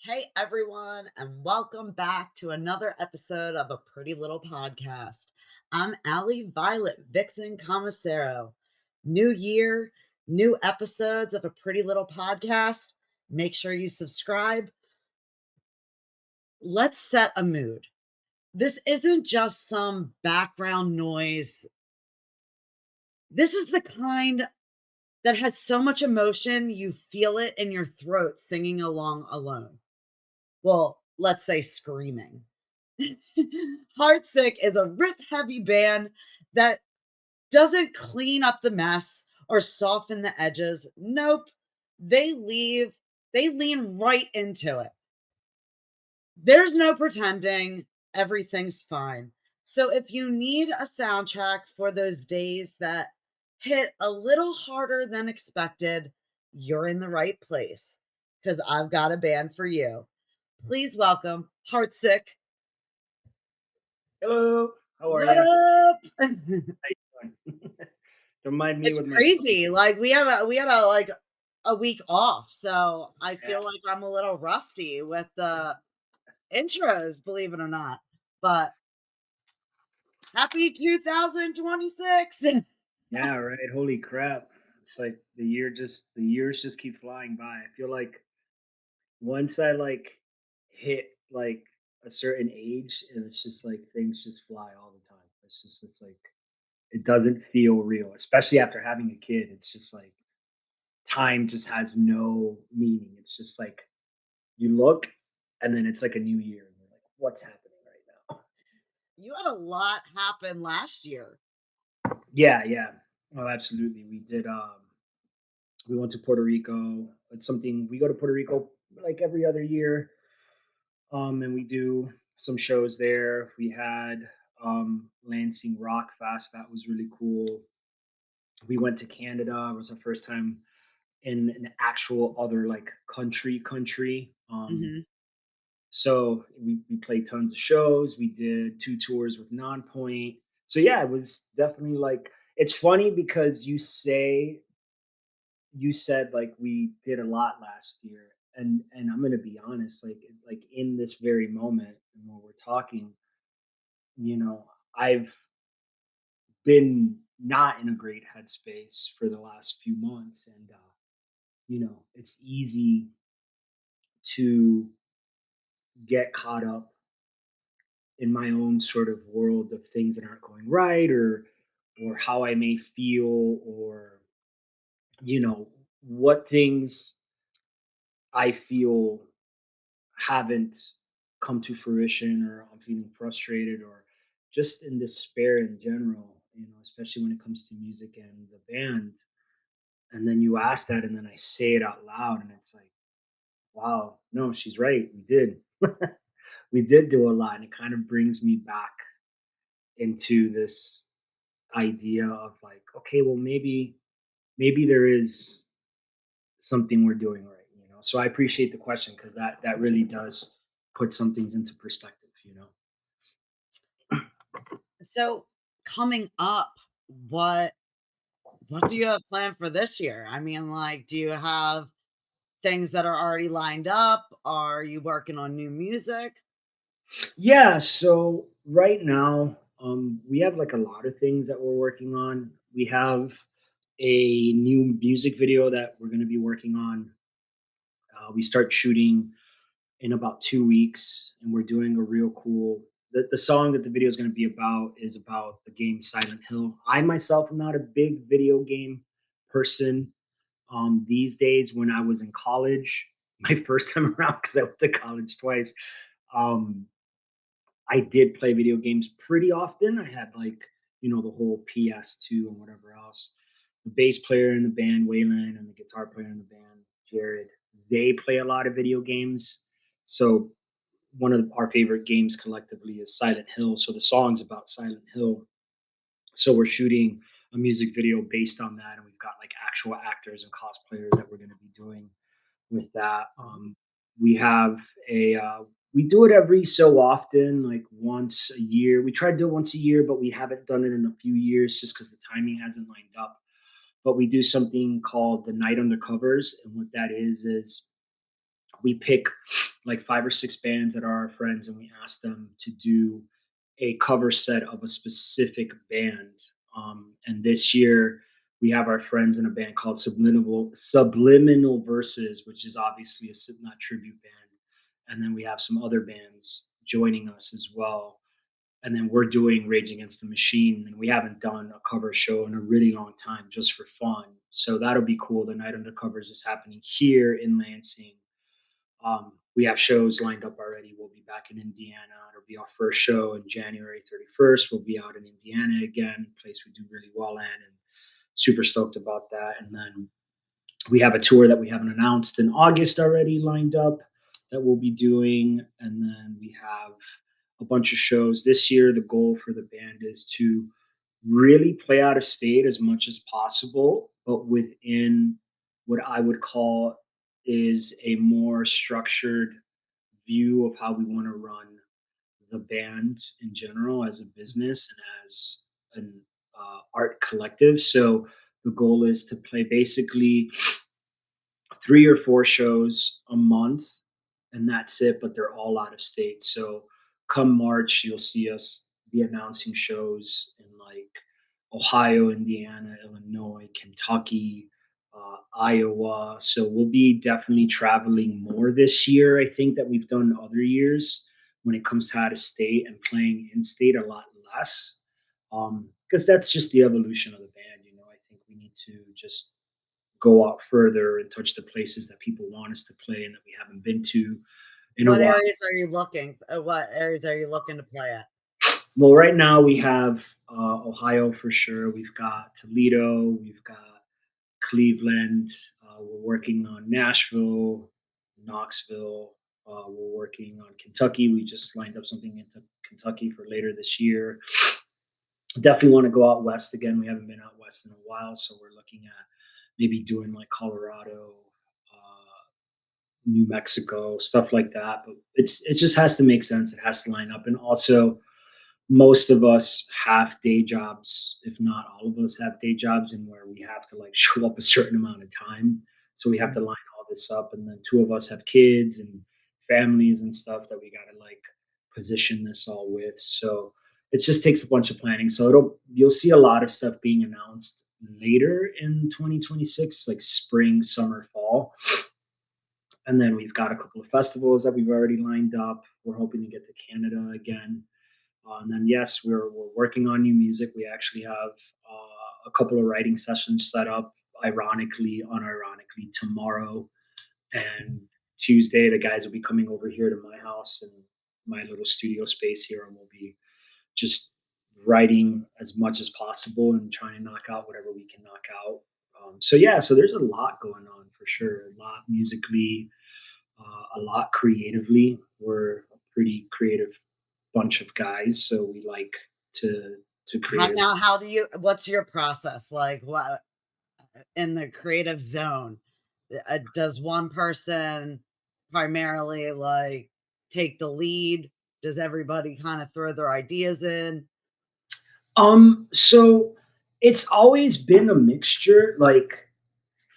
Hey everyone, and welcome back to another episode of A Pretty Little Podcast. I'm Allie Violet Vixen Commissaro. New year, new episodes of A Pretty Little Podcast. Make sure you subscribe. Let's set a mood. This isn't just some background noise. This is the kind that has so much emotion you feel it in your throat singing along alone. Well, let's say screaming. Heartsick is a riff heavy band that doesn't clean up the mess or soften the edges. Nope. They leave, they lean right into it. There's no pretending, everything's fine. So if you need a soundtrack for those days that hit a little harder than expected, you're in the right place because I've got a band for you. Please welcome Heartsick. Hello, how are What you? up? How you doing? Remind me It's with my crazy. Like we had a like a week off, so I yeah, feel like I'm a little rusty with the intros, believe it or not. But happy 2026. yeah, right. Holy crap! It's like the years just keep flying by. I feel like once I hit a certain age, and it's just like things just fly all the time. It's like it doesn't feel real, especially after having a kid. It's just like time just has no meaning. It's just like you look, and then it's like a new year, and you're like, what's happening right now? You had a lot happen last year. Yeah, yeah. Oh, absolutely. We went to Puerto Rico. It's something we go to Puerto Rico like every other year. And we do some shows there. We had Lansing Rock Fest. That was really cool. We went to Canada. It was our first time in an actual other like country. Mhm. So we played tons of shows. We did two tours with Nonpoint. So yeah, it was definitely like it's funny because you said like we did a lot last year, and I'm gonna be honest, like in this very moment and when we're talking, I've been not in a great headspace for the last few months, and it's easy to get caught up in my own sort of world of things that aren't going right, or how I may feel, or what things I feel haven't come to fruition, or I'm feeling frustrated, or just in despair in general, especially when it comes to music and the band. And then you ask that, and then I say it out loud, and it's like, wow, no, she's right. We did. We did do a lot. And it kind of brings me back into this idea of like, okay, well, maybe there is something we're doing right. So I appreciate the question because that really does put some things into perspective. So coming up, what what do you have planned for this year? I mean, like, do you have things that are already lined up? Are you working on new music? Yeah, so right now, we have like a lot of things that we're working on. We have a new music video that we're going to be working on. We start shooting in about 2 weeks, and we're doing a real cool. The song that the video is going to be about is about the game Silent Hill. I myself am not a big video game person. These days, when I was in college, my first time around, because I went to college twice, um, I did play video games pretty often. I had the whole PS2 and whatever else. The bass player in the band, Waylon, and the guitar player in the band, Jared, they play a lot of video games. So one of our favorite games collectively is Silent Hill. So the song's about Silent Hill. So we're shooting a music video based on that, and we've got like actual actors and cosplayers that we're going to be doing with that. We have a we do it every so often, like once a year. We try to do it once a year, but we haven't done it in a few years just because the timing hasn't lined up. But we do something called the Night Under Covers, and what that is We pick like 5 or 6 bands that are our friends, and we ask them to do a cover set of a specific band. And this year we have our friends in a band called Subliminal Verses, which is obviously a Slipknot tribute band. And then we have some other bands joining us as well. And then we're doing Rage Against the Machine, and we haven't done a cover show in a really long time, just for fun. So that'll be cool. The Night Under Covers is happening here in Lansing. We have shows lined up already. We'll be back in Indiana. It'll be our first show in January 31st. We'll be out in Indiana again, a place we do really well at, and super stoked about that. And then we have a tour that we haven't announced in August already lined up that we'll be doing. And then we have a bunch of shows this year. The goal for the band is to really play out of state as much as possible, but within what I would call is a more structured view of how we want to run the band in general as a business and as an art collective. So the goal is to play basically 3 or 4 shows a month, and that's it. But they're all out of state. So come March, you'll see us be announcing shows in like Ohio, Indiana, Illinois, Kentucky, Iowa. So we'll be definitely traveling more this year, I think, that we've done other years when it comes to out of state, and playing in state a lot less. Because that's just the evolution of the band. I think we need to just go out further and touch the places that people want us to play and that we haven't been to in a What while. areas are you looking what areas are you looking to play at? Well, right now we have Ohio for sure. We've got Toledo. We've got Cleveland. We're working on Nashville, Knoxville. We're working on Kentucky. We just lined up something into Kentucky for later this year. Definitely want to go out west again. We haven't been out west in a while, so we're looking at maybe doing like Colorado, New Mexico, stuff like that. But it just has to make sense. It has to line up, and also most of us have day jobs, if not all of us have day jobs, and where we have to like show up a certain amount of time. So we have to line all this up, and then two of us have kids and families and stuff that we got to like position this all with. So it just takes a bunch of planning. So you'll see a lot of stuff being announced later in 2026, like spring, summer, fall. And then we've got a couple of festivals that we've already lined up. We're hoping to get to Canada again. And then, yes, we're working on new music. We actually have a couple of writing sessions set up, unironically, tomorrow and Tuesday. The guys will be coming over here to my house and my little studio space here, and we'll be just writing as much as possible and trying to knock out whatever we can knock out. So, yeah, so there's a lot going on for sure. A lot musically, a lot creatively. We're a pretty creative bunch of guys, so we like to create. How do you what's your process like? What in the creative zone? Does one person primarily like take the lead? Does everybody kind of throw their ideas in? So it's always been a mixture. Like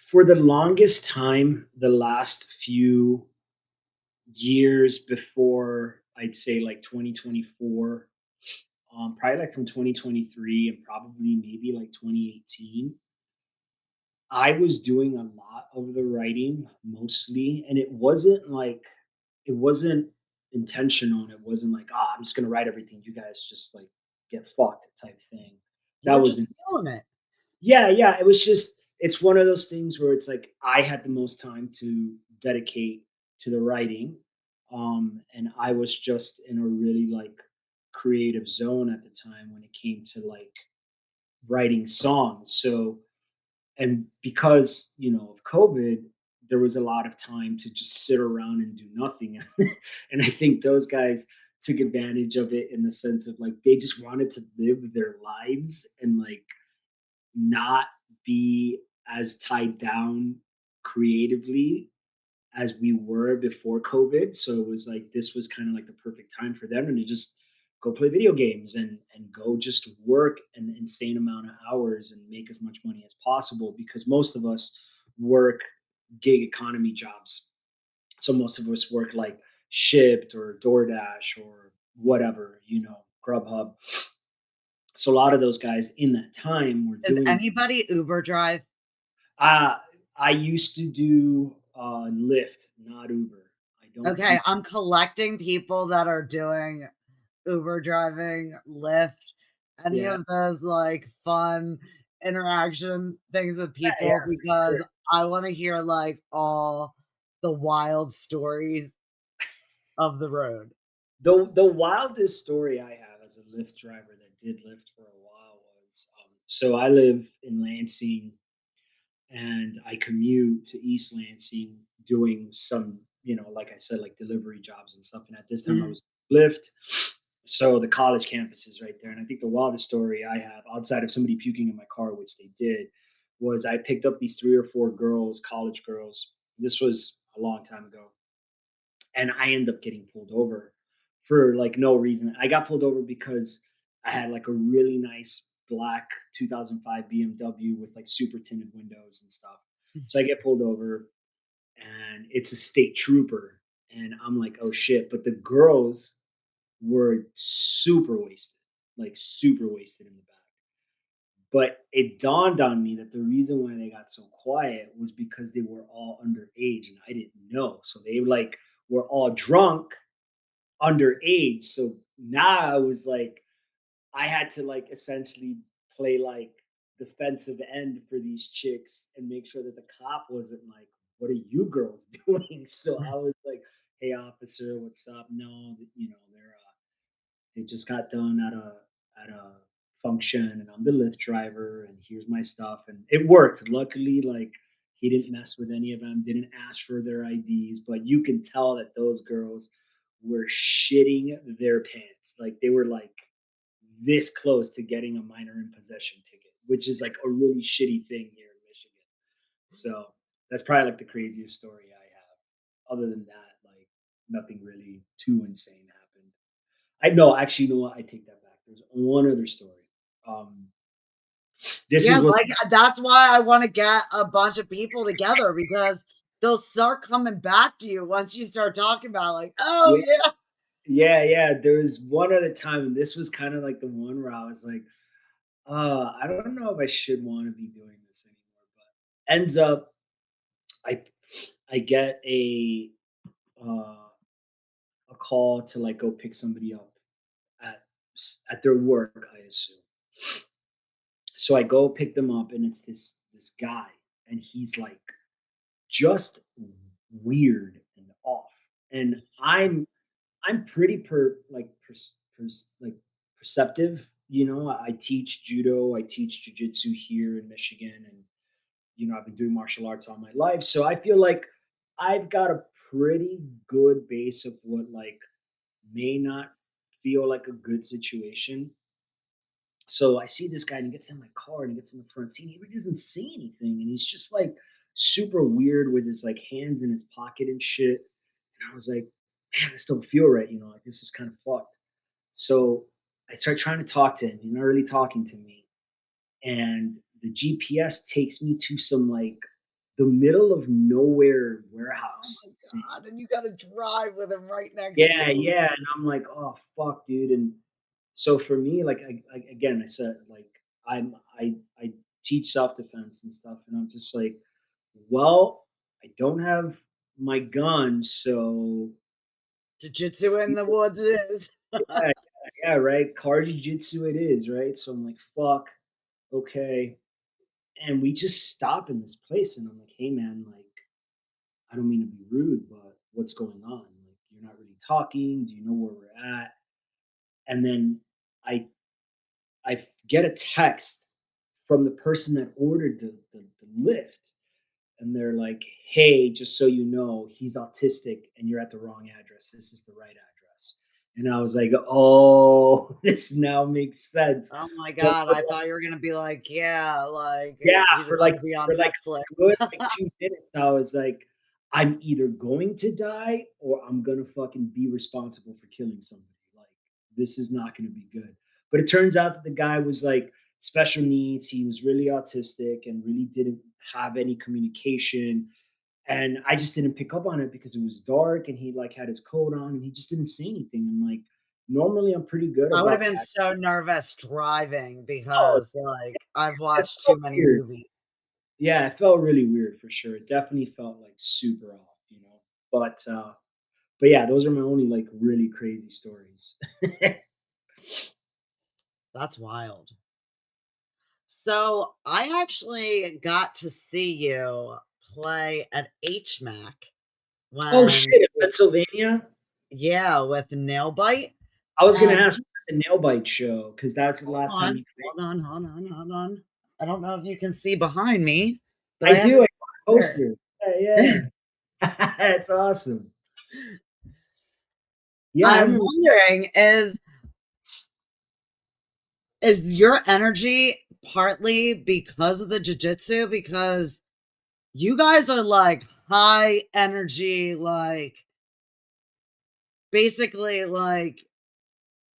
for the longest time, the last few years before, I'd say like 2024, probably like from 2023 and probably maybe like 2018, I was doing a lot of the writing mostly, and it wasn't intentional. It wasn't like, I'm just gonna write everything. You guys just like get fucked type thing. You That were was just feeling it. Yeah, yeah. It was just it's one of those things where it's like I had the most time to dedicate to the writing. And I was just in a really like creative zone at the time when it came to like writing songs. So and because of COVID, there was a lot of time to just sit around and do nothing. And I think those guys took advantage of it in the sense of like they just wanted to live their lives and like not be as tied down creatively as we were before COVID. So it was like this was kind of like the perfect time for them and to just go play video games and go just work an insane amount of hours and make as much money as possible because most of us work gig economy jobs. So most of us work like Shipped or DoorDash or whatever, Grubhub. So a lot of those guys in that time were Does doing. anybody Uber drive? Uh, I used to do Lyft, not Uber. I don't do. Okay, I'm collecting people that are doing Uber driving, Lyft, any Yeah, of those, like, fun interaction things with yeah, people for sure. because I wanna hear, like, all the wild stories of the road. The wildest story I have as a Lyft driver that did Lyft for a while was, so I live in Lansing and I commute to East Lansing doing some, like I said, like delivery jobs and stuff. And at this time I Mhm, was Lyft. So the college campus is right there. And I think the wildest story I have outside of somebody puking in my car, which they did, was I picked up these three or four girls, college girls. This was a long time ago. And I end up getting pulled over for like no reason. I got pulled over because I had like a really nice black 2005 BMW with like super tinted windows and stuff. So I get pulled over and it's a state trooper and I'm like, "Oh shit." But the girls were super wasted in the back. But it dawned on me that the reason why they got so quiet was because they were all underage and I didn't know. So they like were all drunk underage. So now I was like, I had to like essentially play like defensive end for these chicks and make sure that the cop wasn't like, "What are you girls doing?" So I was like, "Hey, officer, what's up?" No, they just got done at a function, and I'm the Lyft driver, and here's my stuff, and it worked. Luckily, like he didn't mess with any of them, didn't ask for their IDs, but you can tell that those girls were shitting their pants. Like they were like this close to getting a minor in possession ticket, which is like a really shitty thing here in Michigan. So that's probably like the craziest story I have. Other than that, like nothing really too insane happened. I know, actually, you know what? I take that back. There's one other story. Um, this Yeah, is what's like, that's why I wanna get a bunch of people together because they'll start coming back to you once you start talking about, like, "Oh, yeah, yeah." yeah, yeah. There was one other time, and this was kind of like the one where I was like, I don't know if I should want to be doing this anymore. But ends up, I I get uh, a call to like go pick somebody up at at their work, I assume. So I go pick them up, and it's this guy, and he's like just weird and off. And I'm pretty like perceptive. I teach judo, I teach jiu-jitsu here in Michigan, and I've been doing martial arts all my life. So I feel like I've got a pretty good base of what like may not feel like a good situation. So I see this guy and he gets in my car and he gets in the front seat and he really doesn't say anything. And he's just like super weird with his like hands in his pocket and shit. And I was like, man, this don't feel right. Like this is kind of fucked. So I start trying to talk to him. He's not really talking to me. And the GPS takes me to some like the middle of nowhere Oh my warehouse thing. god, and you gotta drive with him right next to Yeah, you. yeah. And I'm like, oh fuck, dude. And so for me, like again, I said like I teach self defense and stuff, and I'm just like, well, I don't have my gun, so Jiu-jitsu in the woods is. yeah, yeah, right. Car jiu-jitsu it is, right? So I'm like, fuck, okay. And we just stop in this place, and I'm like, hey man, like, I don't mean to be rude, but what's going on? Like, you're not really talking. Do you know where we're at? And then I I get a text from the person that ordered the lift, and they're like, "Hey, just so you know, he's autistic, and you're at the wrong address. This is the right address." And I was like, "Oh, this now makes sense." Oh my But god, I thought you were gonna be like, "Yeah, like, yeah, he's for about like to be on for like Netflix." a good like 2 minutes, I was like, "I'm either going to die or I'm gonna fucking be responsible for killing somebody. Like, this is not gonna be good." But it turns out that the guy was like special needs. He was really autistic and really didn't have any communication. and I just didn't pick up on it because it was dark and he like had his coat on and he just didn't say anything. And like normally I'm pretty good I would have about been catching. so nervous driving Oh, because, like, I've it watched too felt many weird. movies. Yeah, it felt really weird for sure. It definitely felt like super off, you know. But yeah, those are my only like really crazy stories. That's wild. So, I actually got to see you play at HMAC Oh when shit, in Pennsylvania? yeah, with Nail Bite, I was gonna and ask the nail bite show because that's the hold last time on, you played. hold on, hold on, hold on. I don't know if you can see behind me, but I I have do, I saw a a picture. poster. Yeah, yeah. That's awesome. Yeah, I I'm remember. wondering, is your energy partly because of the jujitsu? Because you guys are like high energy, like basically like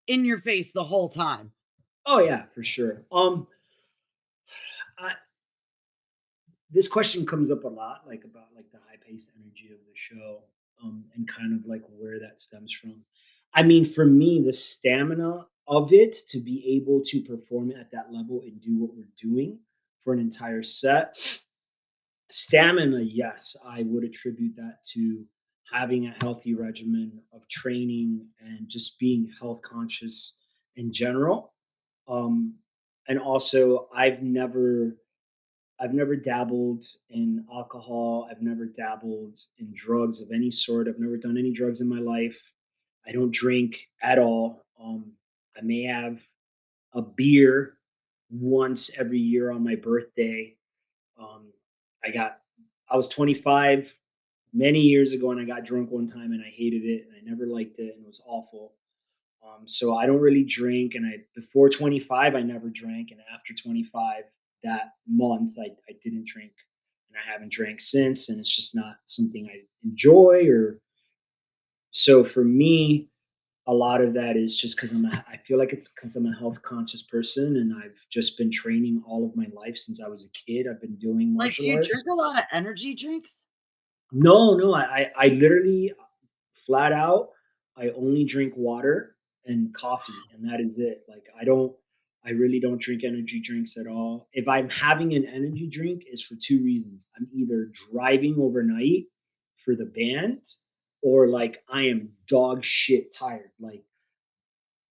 in your face the whole time. Oh yeah, for sure. I, this question comes up a lot, like about like the high paced energy of the show, and kind of like where that stems from. I mean, for me, the stamina of it to be able to perform at that level and do what we're doing for an entire set, stamina, yes, I would attribute that to having a healthy regimen of training and just being health conscious in general. Um, and also, I've never dabbled in alcohol. I've never dabbled in drugs of any sort. I've never done any drugs in my life. I don't drink at all. I may have a beer once every year on my birthday. Um, I got, I was 25 many years ago and I got drunk one time and I hated it and I never liked it and it was awful. So I don't really drink, and I before 25 I never drank, and after 25 that month I didn't drink, and I haven't drank since, and it's just not something I enjoy. Or so for me, a lot of that is just because I feel like it's because I'm a health conscious person, and I've just been training all of my life since I was a kid. I've been doing Like, do martial you arts. drink a lot of energy drinks? No, no, I literally flat out, I only drink water and coffee, and that is it. Like I really don't drink energy drinks at all. If I'm having an energy drink, is for two reasons. I'm either driving overnight for the band, or like I am dog shit tired. Like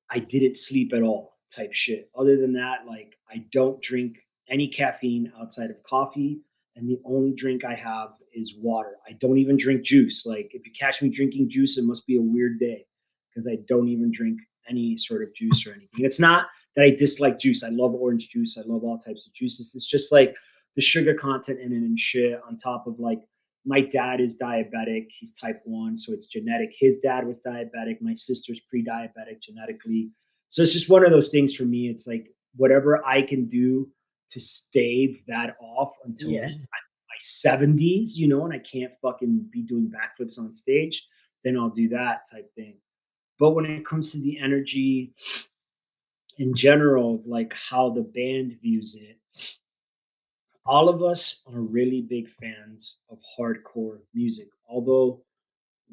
I didn't sleep at all type shit. Other than that, like I don't drink any caffeine outside of coffee. And the only drink I have is water. I don't even drink juice. Like if you catch me drinking juice, it must be a weird day because I don't even drink any sort of juice or anything. It's not that I dislike juice. I love orange juice. I love all types of juices. It's just like the sugar content in it and shit on top of like my dad is diabetic. He's type 1, so it's genetic. His dad was diabetic. My sister's pre diabetic genetically. So it's just one of those things for me. It's like whatever I can do to stave that off until Yeah. my 70s, and I can't fucking be doing backflips on stage, then I'll do that type thing. But when it comes to the energy in general, like how the band views it, all of us are really big fans of hardcore music. Although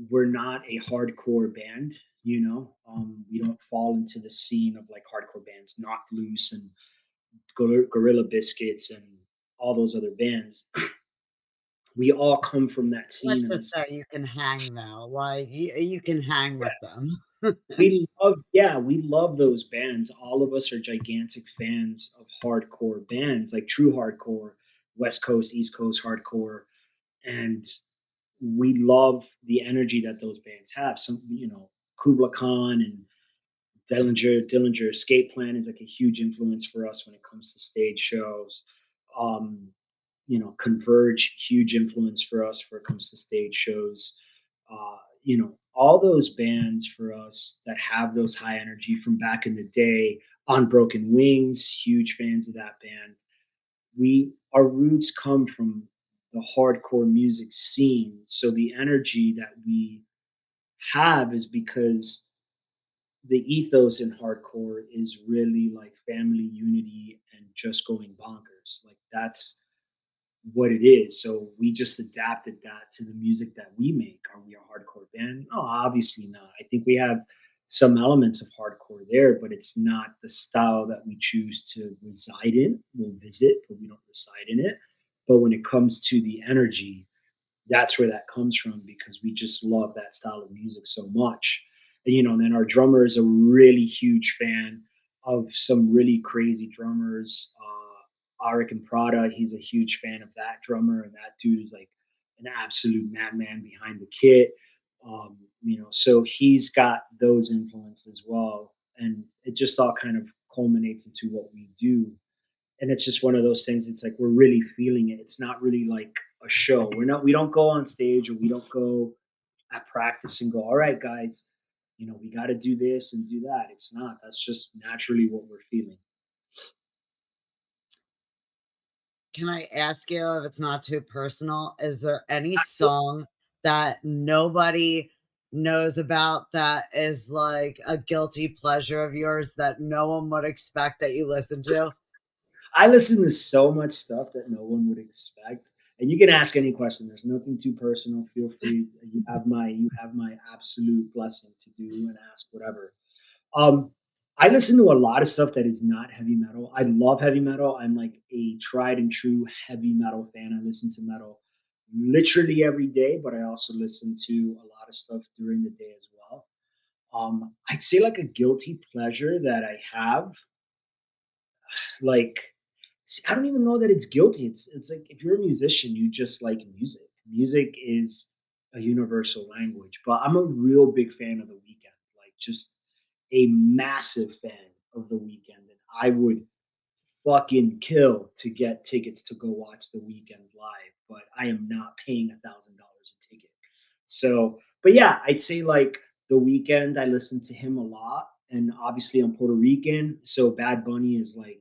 we're not a hardcore band, we don't fall into the scene of like hardcore bands, Knocked Loose and Gorilla Biscuits and all those other bands. We all come from that Let's scene and just this. say you can hang though, like, you can hang Yeah, with them. we love those bands. All of us are gigantic fans of hardcore bands, like true hardcore, West Coast, East Coast hardcore, and we love the energy that those bands have. Kubla Khan and Dillinger Escape Plan is like a huge influence for us when it comes to stage shows. Um, Converge, huge influence for us when it comes to stage shows. All those bands for us that have those high energy from back in the day. On Broken Wings, huge fans of that band. Our roots come from the hardcore music scene, so the energy that we have is because the ethos in hardcore is really like family unity and just going bonkers. Like what it is. So we just adapted that to the music that we make. Are we a hardcore band? No, obviously not. I think we have some elements of hardcore there, but it's not the style that we choose to reside in. We'll visit, but we don't reside in it. But when it comes to the energy, that's where that comes from because we just love that style of music so much. And, then our drummer is a really huge fan of some really crazy drummers. Arik and Prada, he's a huge fan of that drummer, and that dude is like an absolute madman behind the kit. So he's got those influences as well, and it just all kind of culminates into what we do, and it's just one of those things. It's like we're really feeling it. It's not really like a show. We don't go on stage or we don't go at practice and go, all right, guys, we got to do this and do that. It's not. That's just naturally what we're feeling. Can I ask you, if it's not too personal, is there any song that nobody knows about that is like a guilty pleasure of yours that no one would expect that you listen to? I listen to so much stuff that no one would expect. And you can ask any question. There's nothing too personal. Feel free. You have my absolute blessing to do and ask whatever. Um, I listen to a lot of stuff that is not heavy metal. I love heavy metal. I'm like a tried and true heavy metal fan. I listen to metal literally every day, but I also listen to a lot of stuff during the day as well. I'd say like a guilty pleasure that I have, like I don't even know that it's guilty. It's like if you're a musician, you just like music. Music is a universal language. But I'm a real big fan of The Weekend, like just a massive fan of The Weekend, and I would fucking kill to get tickets to go watch The Weekend live. But I am not paying $1,000 a ticket. So, but yeah, I'd say like The Weekend. I listen to him a lot, and obviously I'm Puerto Rican, so Bad Bunny is like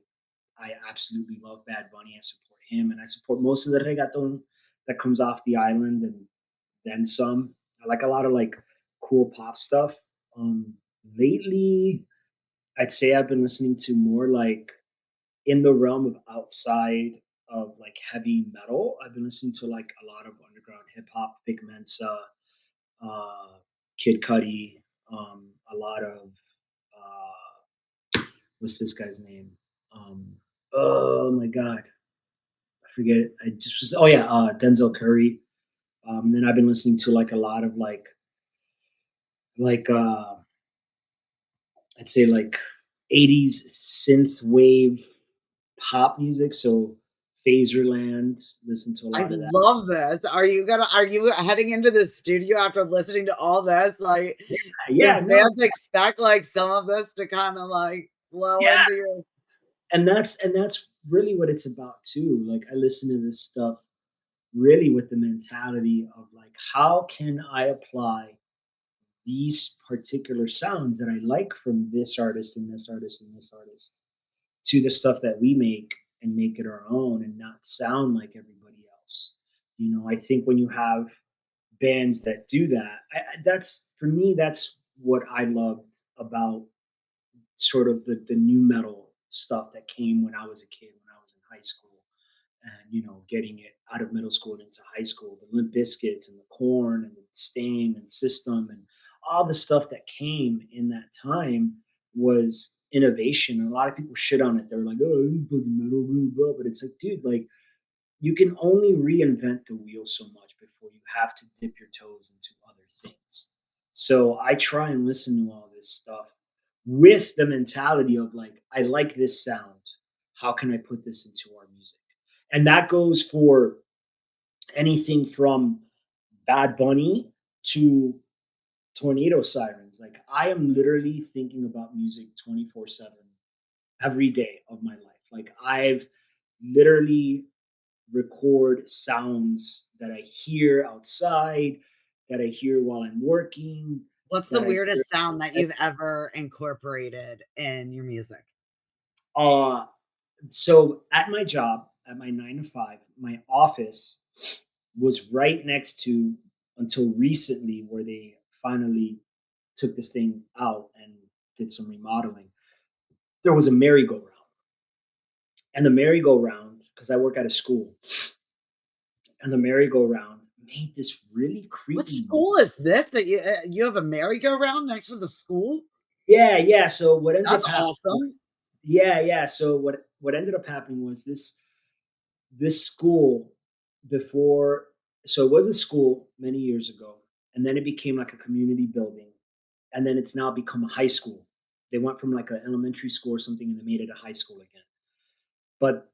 I absolutely love Bad Bunny. I support him, and I support most of the reggaeton that comes off the island, and then some. I like a lot of like cool pop stuff. Um, Lately, I'd say I've been listening to more like in the realm of outside of like heavy metal. I've been listening to like a lot of underground hip hop, Vic Mensa, uh, Kid Cudi, a lot of what's this guy's name? Um, oh my god, I forget it. I just was. Oh yeah, Denzel Curry. And then I've been listening to like a lot of like I'd say like 80s synth wave pop music. So Phaserland, listen to a I lot of that. love this. Are you heading into the studio after listening to all this? Like, Yeah, did yeah, no, fans expect, like, some of this to kinda, like, flow yeah, into your and that's really what it's about too. Like I listen to this stuff really with the mentality of like, how can I apply these particular sounds that I like from this artist and this artist and this artist to the stuff that we make and make it our own and not sound like everybody else. I think when you have bands that do that, that's for me, that's what I loved about sort of the new metal stuff that came when I was a kid, when I was in high school, and getting it out of middle school and into high school. The Limp Biscuits and the Corn and the Stain and System and all the stuff that came in that time was innovation. And a lot of people shit on it. They're like, "Oh, this is fucking metal, blah, blah." But it's like, dude, like you can only reinvent the wheel so much before you have to dip your toes into other things. So I try and listen to all this stuff with the mentality of like, I like this sound. How can I put this into our music? And that goes for anything from Bad Bunny to tornado sirens. Like I am literally thinking about music 24/7 every day of my life. Like I've literally record sounds that I hear outside, that I hear while I'm working, what's the that I hear. weirdest sound that you've ever incorporated in your music? Uh, so at my job, at my 9 to 5, my office was right next to until recently where they finally took this thing out and did some remodeling. There was a merry-go-round. And the merry-go-round, because I work at a school, and the merry-go-round made this really What creepy. school is this that you have a merry-go-round next to the school? Yeah, yeah, so what ends up That's happening. awesome. Yeah, yeah, so what ended up happening was this school before, so it was a school many years ago, and then it became like a community building, and then it's now become a high school. They went from like an elementary school or something, and they made it a high school again. But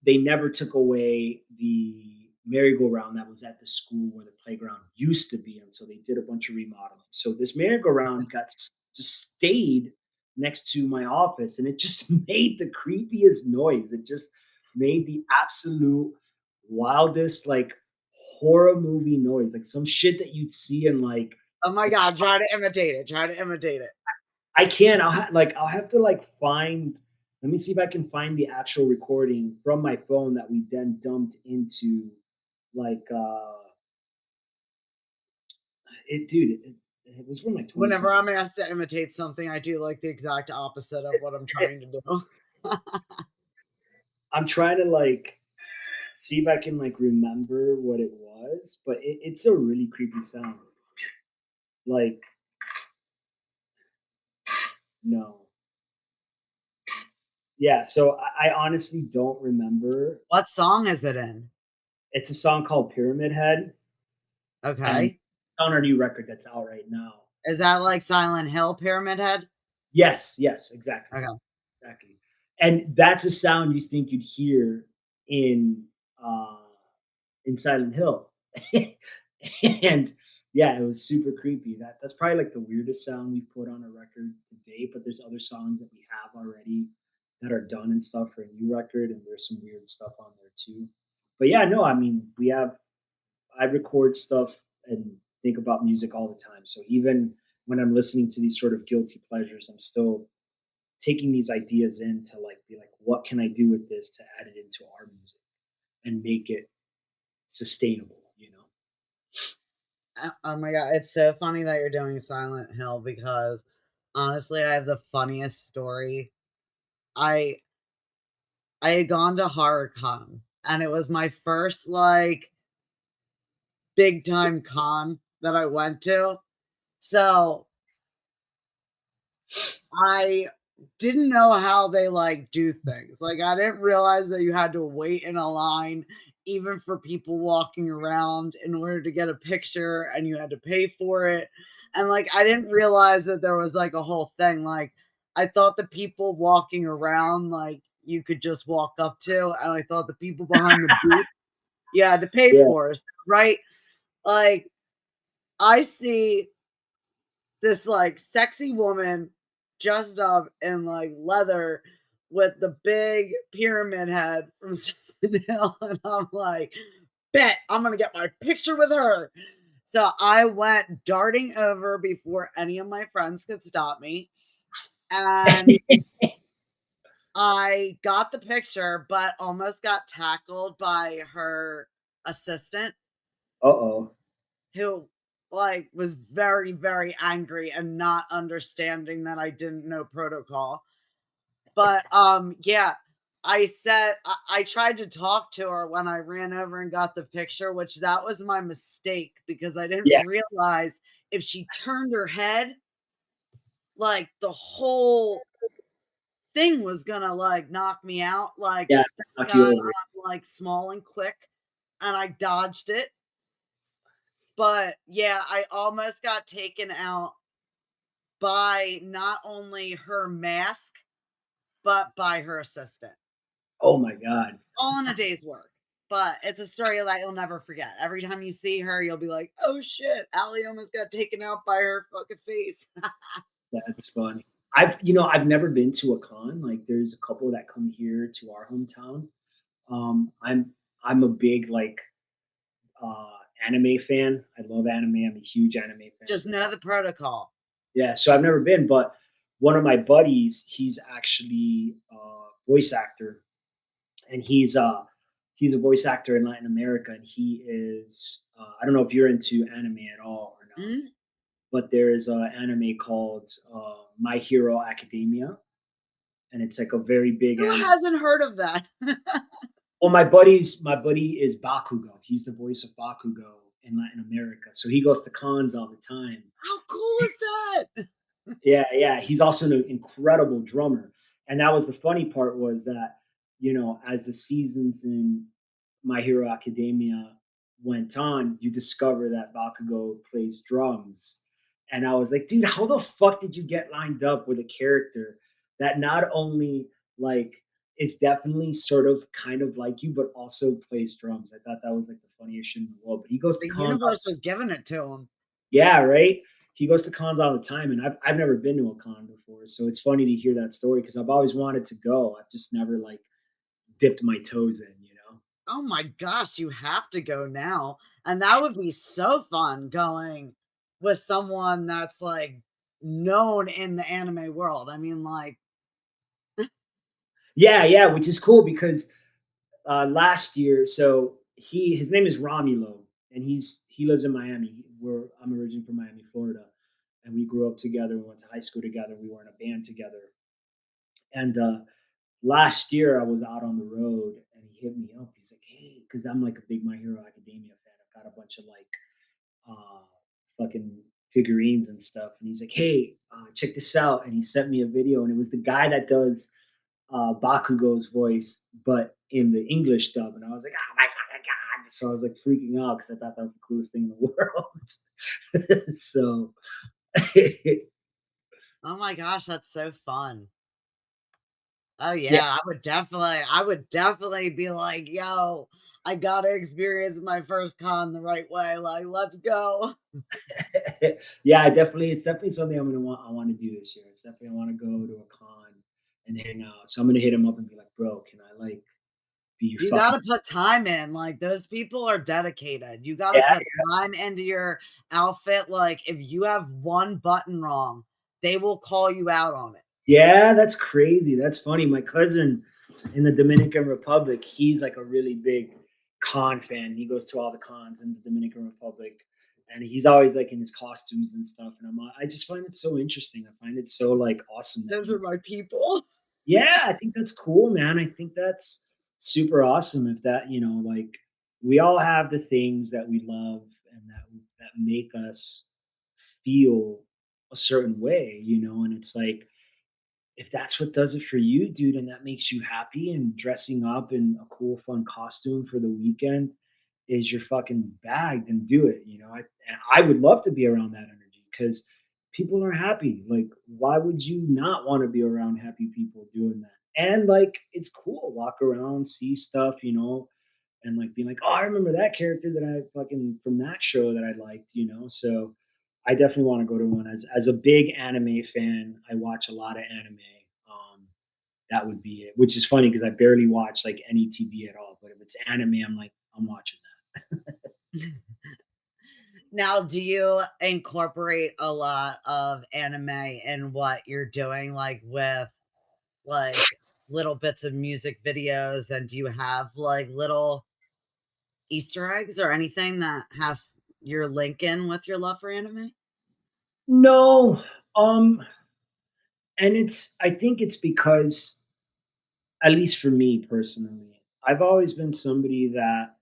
they never took away the merry-go-round that was at the school where the playground used to be until they did a bunch of remodeling. So this merry-go-round just stayed next to my office, and it just made the creepiest noise. It just made the absolute wildest, like, horror movie noise, like some shit that you'd see in like Oh my the god, try to imitate it, try to imitate it. I can. I'll have to like find. Let me see if I can find the actual recording from my phone that we then dumped into like it, dude. It was from like Whenever 2020. I'm asked to imitate something, I do, like, the exact opposite of what I'm trying to do. I'm trying to like see if I can like remember what it was, but it's a really creepy sound. Like no, yeah. So I honestly don't remember. What song is it in? It's a song called Pyramid Head, and Okay. it's on our new record that's out right now. Is that like Silent Hill, Pyramid Head? Yes, yes, exactly. Okay. Exactly. And that's a sound you think you'd hear in uh in Silent Hill. And yeah, it was super creepy. That's probably like the weirdest sound we've put on a record to date, but there's other songs that we have already that are done and stuff for a new record, and there's some weird stuff on there too. But yeah, no, I mean, I record stuff and think about music all the time. So even when I'm listening to these sort of guilty pleasures, I'm still taking these ideas in to like be like, what can I do with this to add it into our music and make it sustainable, you know? Oh my god, it's so funny that you're doing Silent Hill because, honestly, I have the funniest story. I I had gone to HorrorCon, and it was my first, like, big time con that I went to. So, I didn't know how they, like, do things. Like, I didn't realize that you had to wait in a line even for people walking around in order to get a picture, and you had to pay for it. And, like, I didn't realize that there was, like, a whole thing. Like, I thought the people walking around, like, you could just walk up to, and I thought the people behind the booth you had to pay Yeah. for, right? Like, I see this, like, sexy woman dressed up in, like, leather with the big pyramid head from Silent Hill, and I'm like, "Bet, I'm gonna get my picture with her." So, I went darting over before any of my friends could stop me, and I got the picture, but almost got tackled by her assistant, Uh-oh. who, like, was very, very angry and not understanding that I didn't know protocol. But, yeah, I tried to talk to her when I ran over and got the picture, which that was my mistake because I didn't Yeah, realize if she turned her head, like, the whole thing was gonna, like, knock me out, like, yeah, thank knock you God over. I'm, like, small and quick, and I dodged it. But, yeah, I almost got taken out by not only her mask, but by her assistant. Oh my god. All in a day's work. But it's a story that you'll never forget. Every time you see her, you'll be like, "Oh shit, Allie almost got taken out by her fucking face." That's funny. I've never been to a con. Like, there's a couple that come here to our hometown. Um, I'm I'm a big, like, uh, anime fan. I love anime. I'm a huge anime fan. Just know the protocol. Yeah, so I've never been, but one of my buddies, he's actually a voice actor, and he's a voice actor in Latin America, and he is I don't know if you're into anime at all or not, Mhm. but there's an anime called My Hero Academia, and it's like a very big Who anime. hasn't heard of that? Well, my buddy is Bakugo. He's the voice of Bakugo in Latin America, so he goes to cons all the time. How cool is that? Yeah, yeah. He's also an incredible drummer. And that was the funny part was that, as the seasons in My Hero Academia went on, you discover that Bakugo plays drums. And I was like, dude, how the fuck did you get lined up with a character that not only like is definitely sort of kind of like you, but also plays drums? I thought that was like the funniest shit in the world. But he goes to The cons. universe was giving it to him. Yeah, right? He goes to cons all the time, and I've never been to a con before, so it's funny to hear that story because 'cause I've always wanted to go. I've just never, like, dipped my toes in, you know? Oh my gosh, you have to go now, and that would be so fun going with someone that's, like, known in the anime world. I mean, like, Yeah, yeah, which is cool because, last year so his name is Romulo, and he lives in Miami, where I'm originally from Miami, Florida, and we grew up together, we went to high school together, we were in a band together, and, last year I was out on the road, and he hit me up, he's like, "Hey," because 'cause I'm, like, a big My Hero Academia fan, I've got a bunch of, like, uh, fucking figurines and stuff. And he's like, "Hey, check this out!" And he sent me a video, and it was the guy that does Bakugo's voice, but in the English dub. And I was like, "Oh my fucking god!" So I was like freaking out because I thought that was the coolest thing in the world. So oh my gosh, that's so fun. Oh, yeah, yeah, I would definitely be like, "Yo, I gotta experience my first con the right way, like, let's go." yeah, it's definitely something I want to do this year. It's definitely I want to go to a con and hang out. So I'm gonna hit him up and be like, "Bro, can I like be your You fucking?" gotta put time in, like, those people are dedicated. You gotta Yeah, put time into your outfit, like, if you have one button wrong, they will call you out on it. yeah, that's crazy. That's funny. My cousin in the Dominican Republic, he's like a really big con fan. He goes to all the cons in the Dominican Republic, and he's always like in his costumes and stuff. And I just find it so interesting. I find it so like awesome that Those you. are my people. Yeah, I think that's cool, man. I think that's super awesome. If that, like we all have the things that we love and that make us feel a certain way, and it's like if that's what does it for you, dude, and that makes you happy and dressing up in a cool, fun costume for the weekend is your fucking bag, then do it. And I would love to be around that energy because people are happy. Like, why would you not want to be around happy people doing that? And like, it's cool, walk around, see stuff, and like being like, oh, I remember that character that I fucking from that show that I liked. So I definitely want to go to one. As a big anime fan, I watch a lot of anime. Um, that would be it. Which is funny because I barely watch like any TV at all. But if it's anime, I'm like, I'm watching Now, do you incorporate a lot of anime in what you're doing, like, with, like, little bits of music videos, and do you have, like, little Easter eggs or anything that has your link in with your love for anime? that. No, and I think it's because, at least for me personally, I've always been somebody that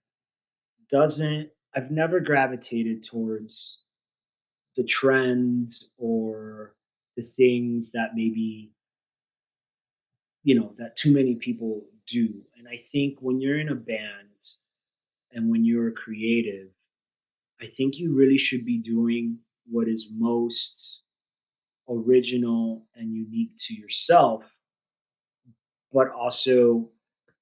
doesn't. I've never gravitated towards the trends or the things that maybe that too many people do. And I think when you're in a band and when you're creative, I think you really should be doing what is most original and unique to yourself, but also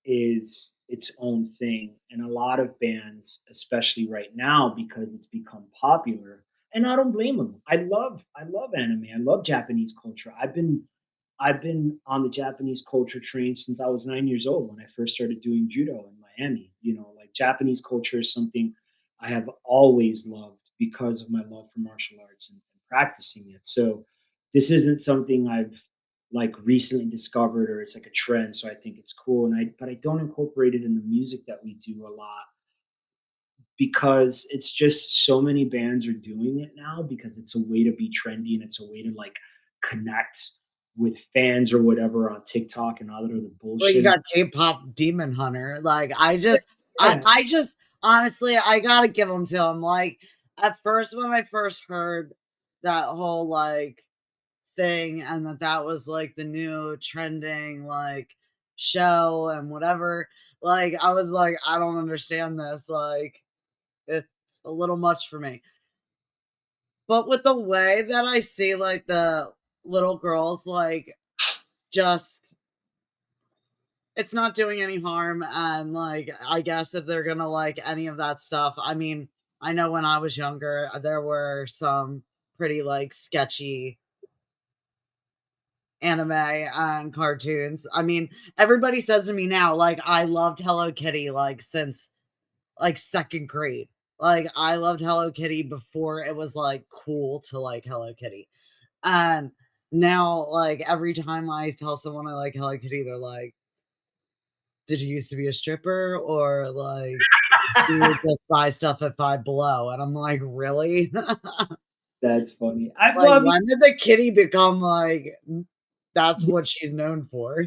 is its own thing. And a lot of bands, especially right now, because it's become popular, and I don't blame them. I love anime. I love Japanese culture. I've been on the Japanese culture train since I was 9 years old when I first started doing judo in Miami. Like Japanese culture is something I have always loved because of my love for martial arts and practicing it. So this isn't something I've like recently discovered or it's like a trend. So I think it's cool. But I don't incorporate it in the music that we do a lot because it's just so many bands are doing it now because it's a way to be trendy and it's a way to like connect with fans or whatever on TikTok and other the Well, you bullshit. got K-pop Demon Hunter, like, Yeah, I just honestly, I gotta give them to him, like, at first, when I first heard that whole, like, thing and that was, like, the new trending, like, show and whatever, like, I was like, "I don't understand this," like, it's a little much for me. But with the way that I see, like, the little girls, like, just it's not doing any harm, and, like, I guess if they're gonna like any of that stuff, I mean, I know when I was younger, there were some pretty, like, sketchy anime and cartoons. I mean, everybody says to me now, like, I loved Hello Kitty, like, since, like, 2nd grade. Like, I loved Hello Kitty before it was, like, cool to like Hello Kitty. And now, like, every time I tell someone I like Hello Kitty, they're like, "Did you used to be a stripper?" Or like, "Do you just buy stuff at Five Below?" And I'm like, "Really?" that's funny. I Like, well, I mean, when did the kitty become, like, that's you what she's known for?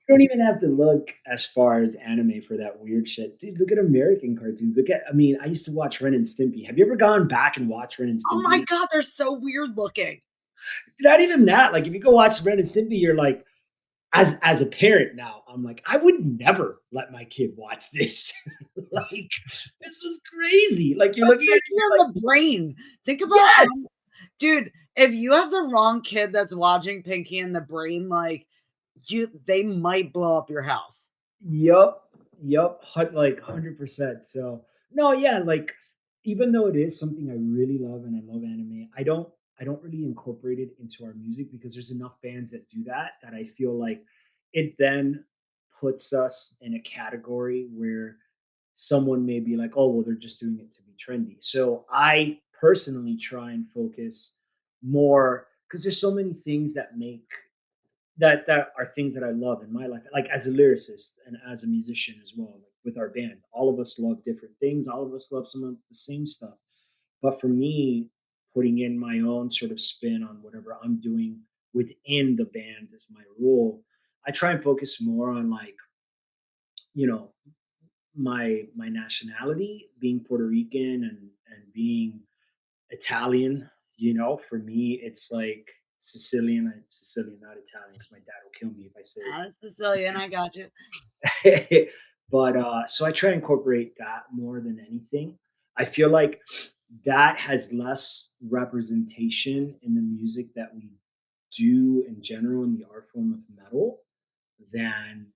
don't even have to look as far as anime for that weird shit. Dude, look at American cartoons. Look at I mean, I used to watch Ren and Stimpy. Have you ever gone back and watched Ren and Oh my Stimpy? god, they're so weird looking. Not even that. Like if you go watch Ren and Stimpy, you're like, as a parent now, I'm like, I would never let my kid watch this. Like, this was crazy. Like you're But looking at thinking it on the brain, think about like, how dude, if you have the wrong kid that's watching Pinky and the Brain, like, they might blow up your house. yup, yup, like 100%. So no, yeah, like even though it is something I really love and I love anime, I don't really incorporate it into our music because there's enough bands that do that that I feel like it then puts us in a category where someone may be like, oh, well, they're just doing it to be trendy. So I personally try and focus more because there's so many things that make that are things that I love in my life, like as a lyricist and as a musician as well, like with our band. All of us love different things. All of us love some of the same stuff. But for me, putting in my own sort of spin on whatever I'm doing within the band as my role, I try and focus more on like, you know, my nationality, being Puerto Rican and being Italian. For me, it's like Sicilian, not Italian, because my dad will kill me if I say Sicilian, I got you. it. But so I try to incorporate that more than anything. I feel like that has less representation in the music that we do in general in the art form of metal than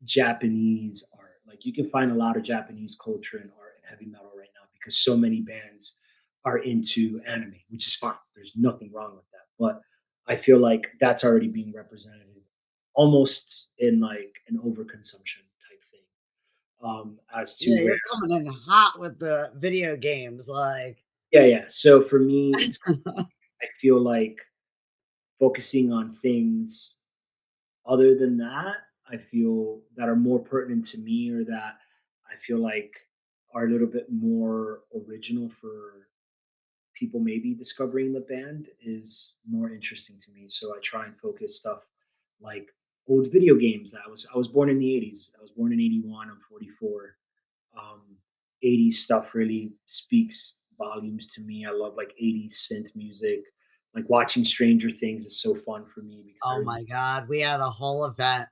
Japanese art. Like you can find a lot of Japanese culture and art and heavy metal right now because so many bands are into anime, which is fine. There's nothing wrong with that. But I feel like that's already being represented almost in like an overconsumption type thing. As to Yeah, where, you're coming in hot with the video games, like yeah, yeah. So for me, it's I feel like focusing on things other than that, I feel that are more pertinent to me or that I feel like are a little bit more original for people maybe discovering the band is more interesting to me. So I try and focus stuff like old video games. I was born in the 80s. I was born in 81. I'm 44. Um, 80s stuff really speaks volumes to me. I love like 80s synth music. Like watching Stranger Things is so fun for me because I oh remember my god, we had a whole event.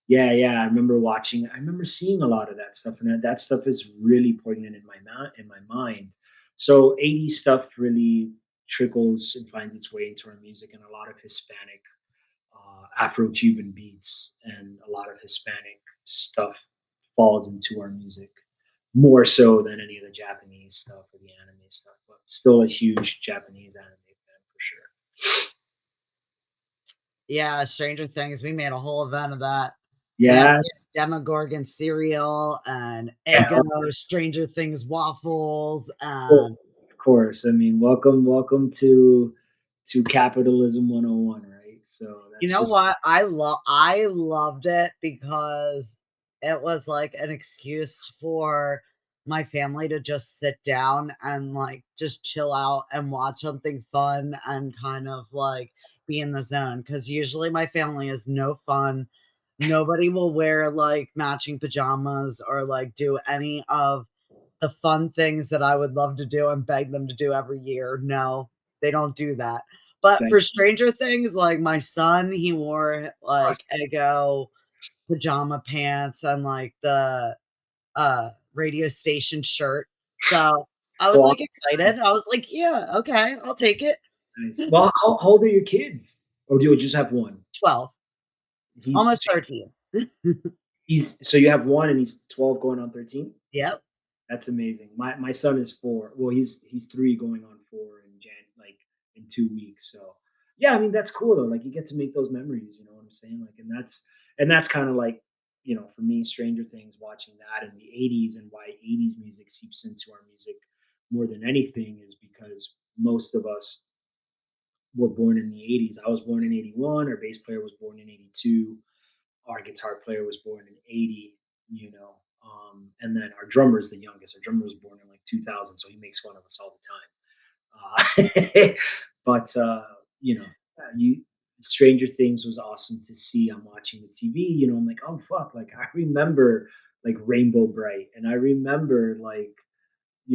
yeah, yeah. I remember seeing a lot of that stuff, and that stuff is really poignant in my mind. So 80s stuff really trickles and finds its way into our music, and a lot of Hispanic, Afro-Cuban beats, and a lot of Hispanic stuff falls into our music more so than any of the Japanese stuff or the anime stuff. But still a huge Japanese anime fan for sure. Yeah, Stranger Things, we made a whole event of that. Man, Yeah, we had Demogorgon cereal and yeah. Eggo, Stranger Things waffles, Well, and of course. I mean, welcome to capitalism 101, right? So you that's know just what? I loved it because it was, like, an excuse for my family to just sit down and, like, just chill out and watch something fun and kind of, like, be in the zone because usually my family is no fun. Nobody will wear, like, matching pajamas or, like, do any of the fun things that I would love to do and beg them to do every year. No, they don't do that. But Thank for Stranger Things, like, my son, he wore, like, Eggo pajama pants and, like, the, radio station shirt. So, I was, Oh, like, excited. I was like, "Yeah, okay, I'll take it." nice. Well, how old are your kids? Or do you just have 1? 12, He's almost 13. he's so you have 1 and he's 12 going on 13? Yep. That's amazing. My son is 4. Well, he's 3 going on 4 in in 2 weeks. So yeah, I mean that's cool though. Like you get to make those memories, you know what I'm saying? Like and that's kind of like, for me, Stranger Things, watching that in the 80s and why 80s music seeps into our music more than anything is because most of us were born in the 80s. I was born in 81, our bass player was born in 82, our guitar player was born in 80, and then our drummer is the youngest. Our drummer was born in like 2000, so he makes fun of us all the time. But you Stranger Things was awesome to see. I'm watching the TV, I'm like, oh fuck, like I remember like Rainbow Bright, and I remember like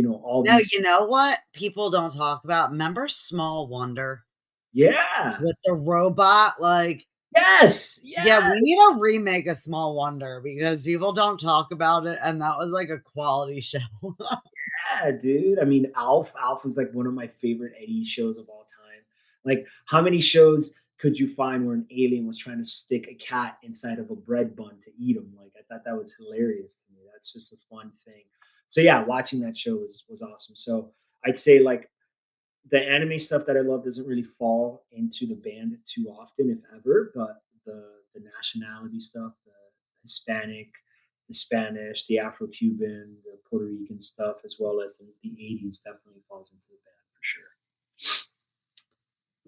all No, these. you know what people don't talk about? Remember Small Wonder Yeah, with the robot? Like, yes, yeah, yeah. we need a remake of Small Wonder because people don't talk about it, and that was, like, a quality show. Yeah, dude. I mean, Alf. Alf was like one of my favorite Eddie shows of all time. Like, how many shows could you find where an alien was trying to stick a cat inside of a bread bun to eat him? Like, I thought that was hilarious to me. That's just a fun thing. So yeah, watching that show was awesome. So I'd say like the anime stuff that I love doesn't really fall into the band too often, if ever. But the nationality stuff, the Hispanic, the Spanish, the Afro-Cuban, the Puerto Rican stuff, as well as the 80s, definitely falls into the band for sure.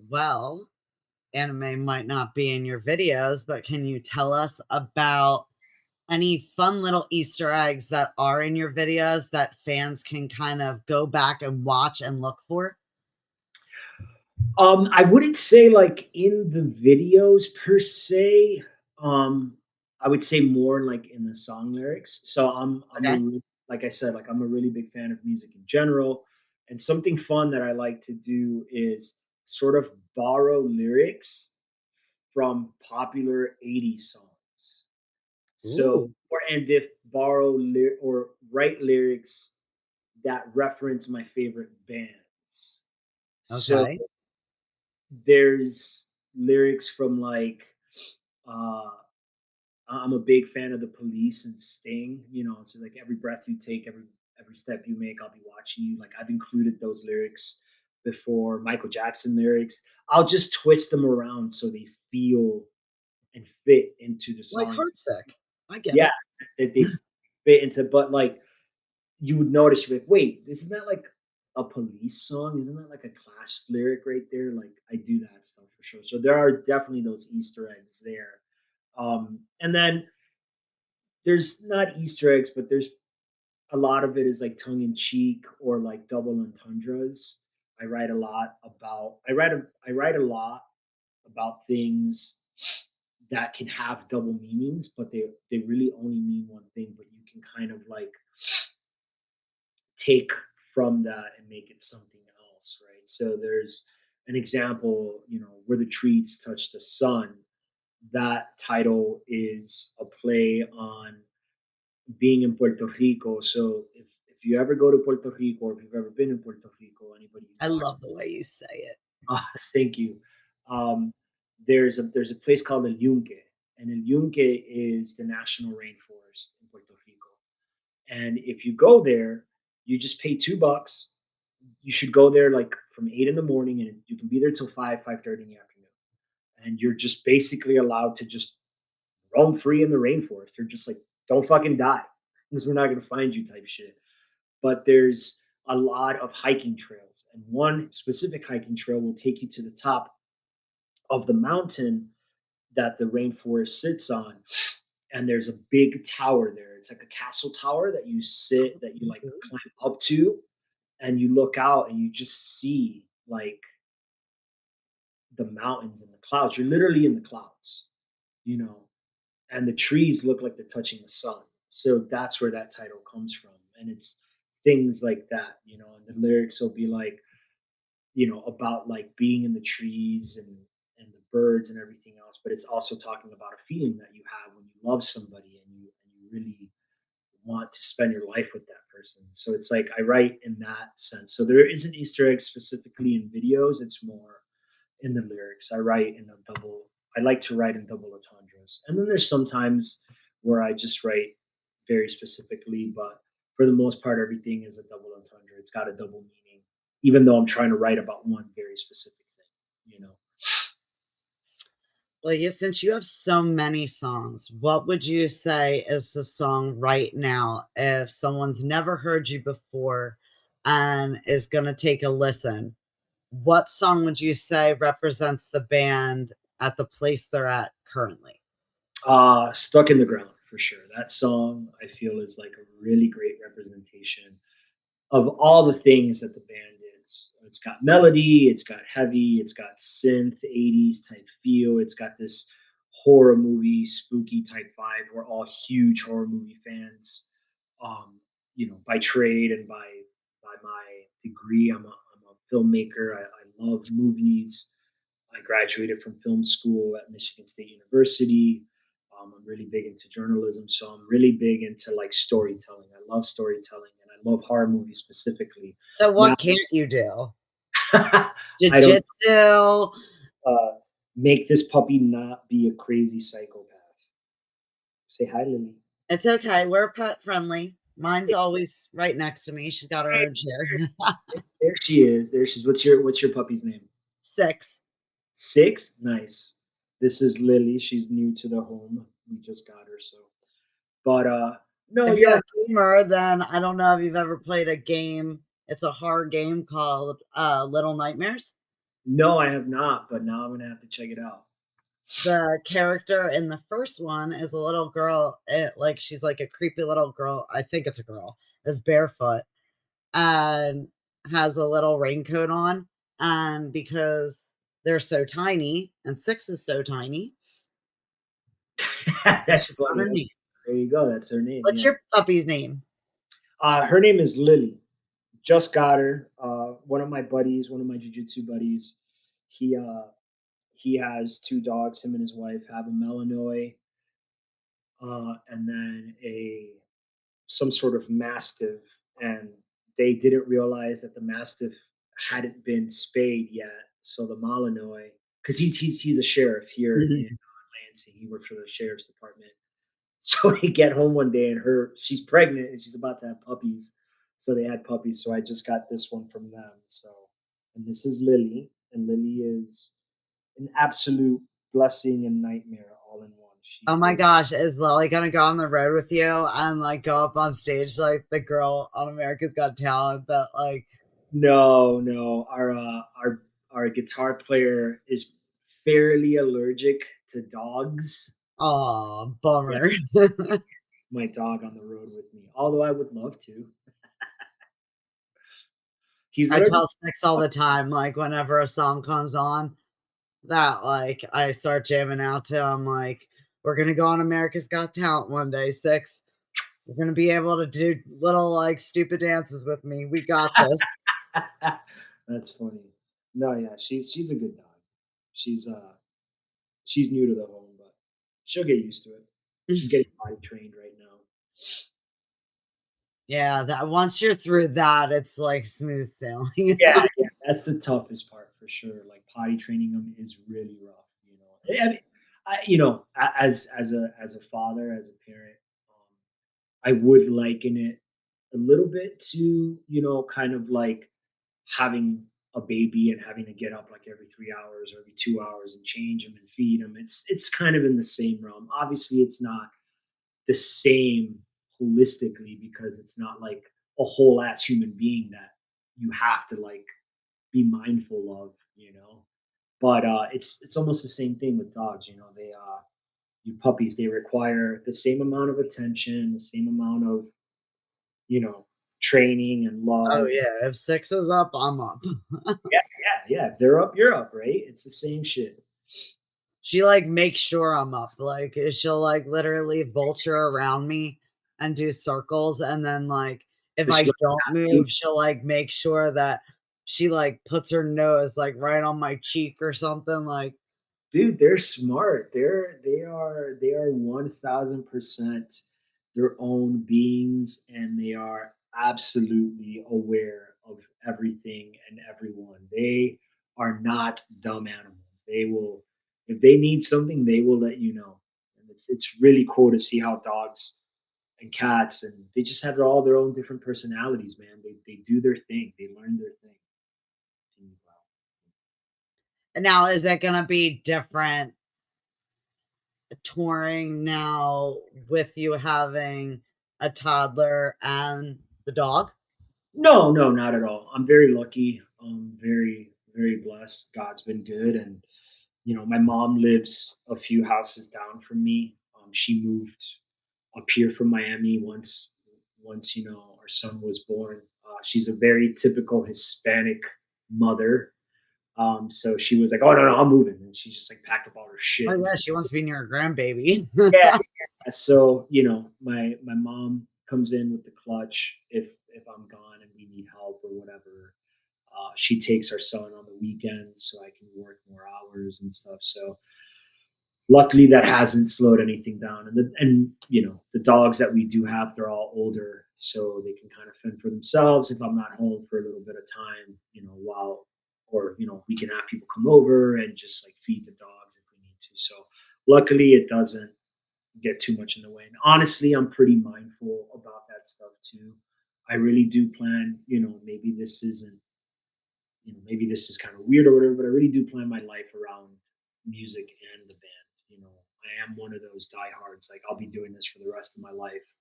Well, anime might not be in your videos, but can you tell us about any fun little Easter eggs that are in your videos that fans can kind of go back and watch and look for? I wouldn't say like in the videos per se. Um, I would say more like in the song lyrics. So Okay. like I said, like I'm a really big fan of music in general, and something fun that I like to do is sort of borrow lyrics from popular 80s songs. So, Ooh, or and if borrow or write lyrics that reference my favorite bands. So okay. there's lyrics from like uh I'm a big fan of the Police and Sting, so like every breath you take, every step you make, I'll be watching you. Like I've included those lyrics before. Michael Jackson lyrics. I'll just twist them around so they feel and fit into the Like songs. Heartsick. I get Yeah, it. that they fit into, but like you would notice, you're like, wait, isn't that like a Police song? Isn't that like a Clash lyric right there? Like I do that stuff for sure. So there are definitely those Easter eggs there. And then there's not Easter eggs, but there's a lot of it is like tongue in cheek or like double entendres. I write a lot about things that can have double meanings, but they really only mean one thing, but you can kind of like take from that and make it something else, right? So there's an example, where the trees touch the sun. That title is a play on being in Puerto Rico. So if you ever go to Puerto Rico, or if you've ever been in Puerto Rico, anybody who's I watched, love the way you say it. thank you. Um, there's a place called El Yunque, and El Yunque is the national rainforest in Puerto Rico. And if you go there, you just pay $2. You should go there like from 8 in the morning, and you can be there till 5:30 in the afternoon. And you're just basically allowed to just roam free in the rainforest. They're just like, don't fucking die because we're not going to find you type shit. But there's a lot of hiking trails, and one specific hiking trail will take you to the top of the mountain that the rainforest sits on. And there's a big tower there. It's like a castle tower that you like Mhm. climb up to, and you look out and you just see like the mountains and the clouds. You're literally in the clouds, you know, and the trees look like they're touching the sun. So that's where that title comes from. And it's things like that, you know, and the lyrics will be like, you know, about like being in the trees and the birds and everything else, but it's also talking about a feeling that you have when you love somebody and you really want to spend your life with that person. So it's like I write in that sense. So there isn't Easter eggs specifically in videos. It's more in the lyrics. I write in a double. I like to write in double entendres, and then there's sometimes where I just write very specifically. But for the most part, everything is a double entendre. It's got a double meaning, even though I'm trying to write about one very specific thing. You know. Well, you since you have so many songs, what would you say is the song right now if someone's never heard you before and is gonna take a listen? What song would you say represents the band at the place they're at currently? Stuck in the ground for sure. That song I feel is like a really great representation of all the things that the band is. It's got melody, it's got heavy, it's got synth 80s type feel, it's got this horror movie spooky type vibe. We're all huge horror movie fans, um, you know, by trade and by my degree. I'm a filmmaker. I love movies. I graduated from film school at Michigan State University. I'm really big into journalism, so I'm really big into like storytelling. I love storytelling, and I love horror movies specifically. So Now, what can't you do? I don't Jiu-jitsu? uh, make this puppy not be a crazy psychopath. Say hi, Lily. It's okay, we're pet friendly. Mine's always right next to me, she's got her Hey, own chair. there she is. There she's. What's your puppy's name? 6. 6? Nice. This is Lily. She's new to the home. We just got her, so but, no, If you're yeah. a gamer, then I don't know if you've ever played a game, it's a horror game called, Little Nightmares. No, I have not, but now I'm gonna have to check it out. The character in the first one is a little girl, like, she's like a creepy little girl, I think it's a girl, is barefoot and has a little raincoat on, and because they're so tiny and 6 is so tiny, That's she got funny. her Okay, name. there you go. That's her name, What's yeah. your puppy's name? Her name is Lily. Just got her. One of my buddies, one of my jujitsu buddies, he, uh, he has 2 dogs. Him and his wife have a Malinois, and then a some sort of mastiff, and they didn't realize that the mastiff hadn't been spayed yet. So the Malinois, because he's a sheriff here in Lansing, he works for the sheriff's department. So they get home one day and she's pregnant and she's about to have puppies. So they had puppies. So I just got this one from them. So and this is Lily, and Lily is an absolute blessing and nightmare all in one. Oh She my is gosh, is Lily gonna go on the road with you and, like, go up on stage like the girl on America's Got Talent that, like no, no. Our guitar player is fairly allergic to dogs. aw, Yeah, bummer. my dog on the road with me. Although I would love to. He's I allergic. tell Six all the time, like, whenever a song comes on that, like, I start jamming out to, I'm like, "We're gonna go on America's Got Talent one day, Six. You're gonna be able to do little, like, stupid dances with me. We got this." That's funny. No, yeah, she's a good dog. She's she's new to the home, but she'll get used to it. She's getting potty trained right now. Yeah, that once you're through that, it's like smooth sailing. Yeah, yeah, that's the toughest part for sure. Like potty training them is really rough. You know, I mean, as a father, as a parent, I would liken it a little bit to kind of like having a baby and having to get up like every 3 hours or every 2 hours and change them and feed them. It's kind of in the same realm. Obviously, it's not the same holistically because it's not like a whole ass human being that you have to like be mindful of, But it's almost the same thing with dogs. They you puppies they require the same amount of attention, the same amount of you know training and Oh, love. yeah, if 6 is up, I'm up. Yeah, yeah. If they're up, you're up, right? It's the same shit. She, like, makes sure I'm up, like, she'll, like, literally vulture around me and do circles, and then, like, if Does she I like don't tap you? move, she'll, like, make sure that she, like, puts her nose, like, right on my cheek or something, like Dude, they're smart. They are 1000% their own beings, and they are absolutely aware of everything and everyone. They are not dumb animals. They will, if they need something, they will let you know. And it's really cool to see how dogs and cats, and they just have all their own different personalities, man. They do their thing. They learn their thing. now is it gonna be different touring now with you having a toddler and the dog? No, no, not at all. I'm very lucky. Very, very blessed. God's been good, and my mom lives a few houses down from me. She moved up here from Miami once our son was born. She's a very typical Hispanic mother. So she was like, "Oh no, no, I'm moving," and she just like packed up all her Oh, shit. yeah, she wants to be near her grandbaby. Yeah. So my mom comes in with the clutch if I'm gone and we need help or whatever. She takes our son on the weekends so I can work more hours and stuff. So luckily that hasn't slowed anything down. And the dogs that we do have, they're all older, so they can kind of fend for themselves if I'm not home for a little bit of time. While or we can have people come over and just like feed the dogs if we need to. So luckily it doesn't get too much in the way. And honestly, I'm pretty mindful about that stuff too. I really do plan, maybe this is kind of weird or whatever, but I really do plan my life around music and the band. I am one of those diehards. Like I'll be doing this for the rest of my life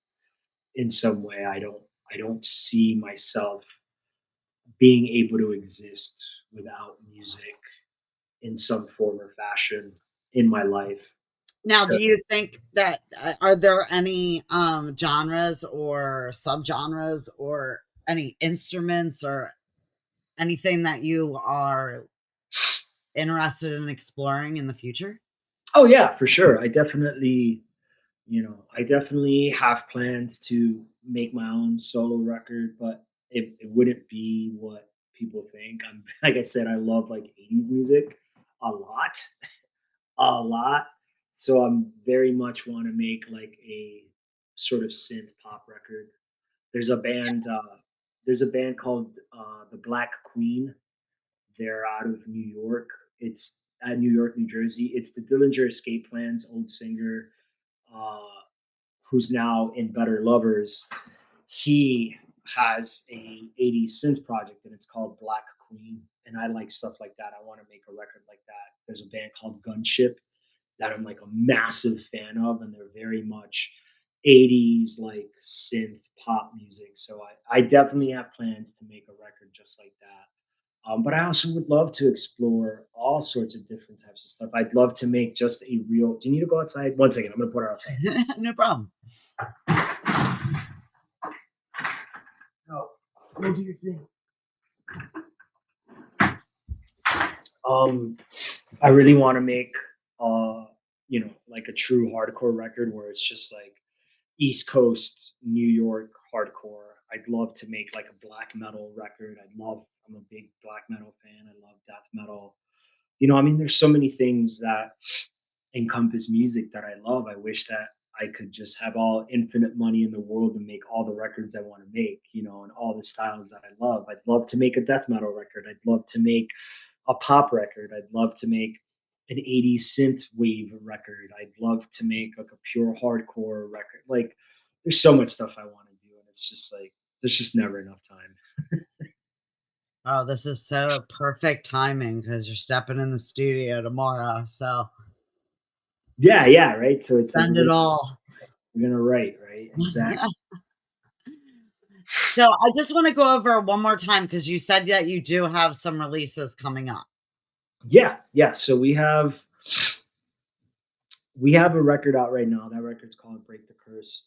in some way. I don't see myself being able to exist without music in some form or fashion in my life. Now, So, do you think that are there any, genres or subgenres or any instruments or anything that you are interested in exploring in the future? oh yeah, for sure. I definitely have plans to make my own solo record, but it wouldn't be what people think. I'm like I said, I love like 80s music a lot, a lot. So I'm very much want to make like a sort of synth pop record. There's a band. There's a band called the Black Queen. They're out of New York. It's at New York, New Jersey. It's the Dillinger Escape Plan's old singer. Uh, who's now in Better Lovers, he has a 80s synth project and it's called Black Queen. And I like stuff like that. I want to make a record like that. There's a band called Gunship that I'm like a massive fan of, and they're very much 80s like synth pop music. So I definitely have plans to make a record just like that. But I also would love to explore all sorts of different types of stuff. I'd love to make just a real. Do you need to go outside? One second, I'm gonna put her outside. No problem. No, go do your thing. I really want to make, like a true hardcore record where it's just like East Coast New York hardcore. I'd love to make like a black metal record. I'm a big black metal fan. I love death metal. I mean, there's so many things that encompass music that I love. I wish that I could just have all infinite money in the world and make all the records I want to make, and all the styles that I love. I'd love to make a death metal record. I'd love to make a pop record. I'd love to make an 80s synth wave record. I'd love to make like a pure hardcore record. Like there's so much stuff I want to do and it's just like there's just never enough time. Oh, this is so perfect timing because 'cause you're stepping in the studio tomorrow, so Yeah, yeah, right. So it's like send it all. we're gonna write, right? Exactly. So, I just wanna go over one more time because you said that you do have some releases coming up. Yeah, yeah. So we have a record out right now. That record's called Break the Curse.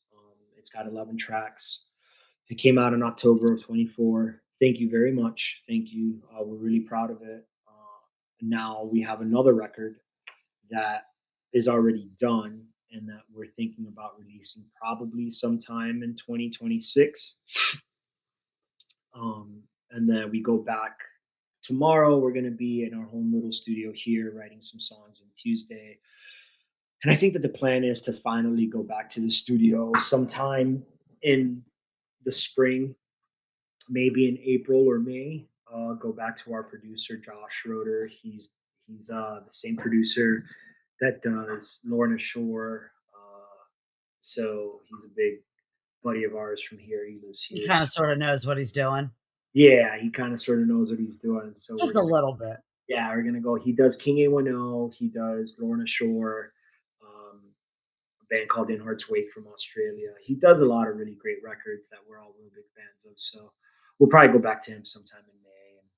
It's got 11 tracks. It came out in October of 24. Thank you very much. Thank you. We're really proud of it. Now we have another record that is already done and that we're thinking about releasing probably sometime in 2026. And then we go back tomorrow. We're going to be in our home little studio here writing some songs on Tuesday. And I think that the plan is to finally go back to the studio sometime in the spring, maybe in April or May. Go back to our producer Josh Schroeder. He's the same producer that does Lorna Shore. So he's a big buddy of ours from here. He lives He here. kinda So sorta knows what he's doing. yeah, he kind of sort of knows what he's doing. So Just a little bit. we're gonna go. He does King A10. He does Lorna Shore. A band called In Heartsick from Australia. He does a lot of really great records that we're all real big fans of. So we'll probably go back to him sometime in May and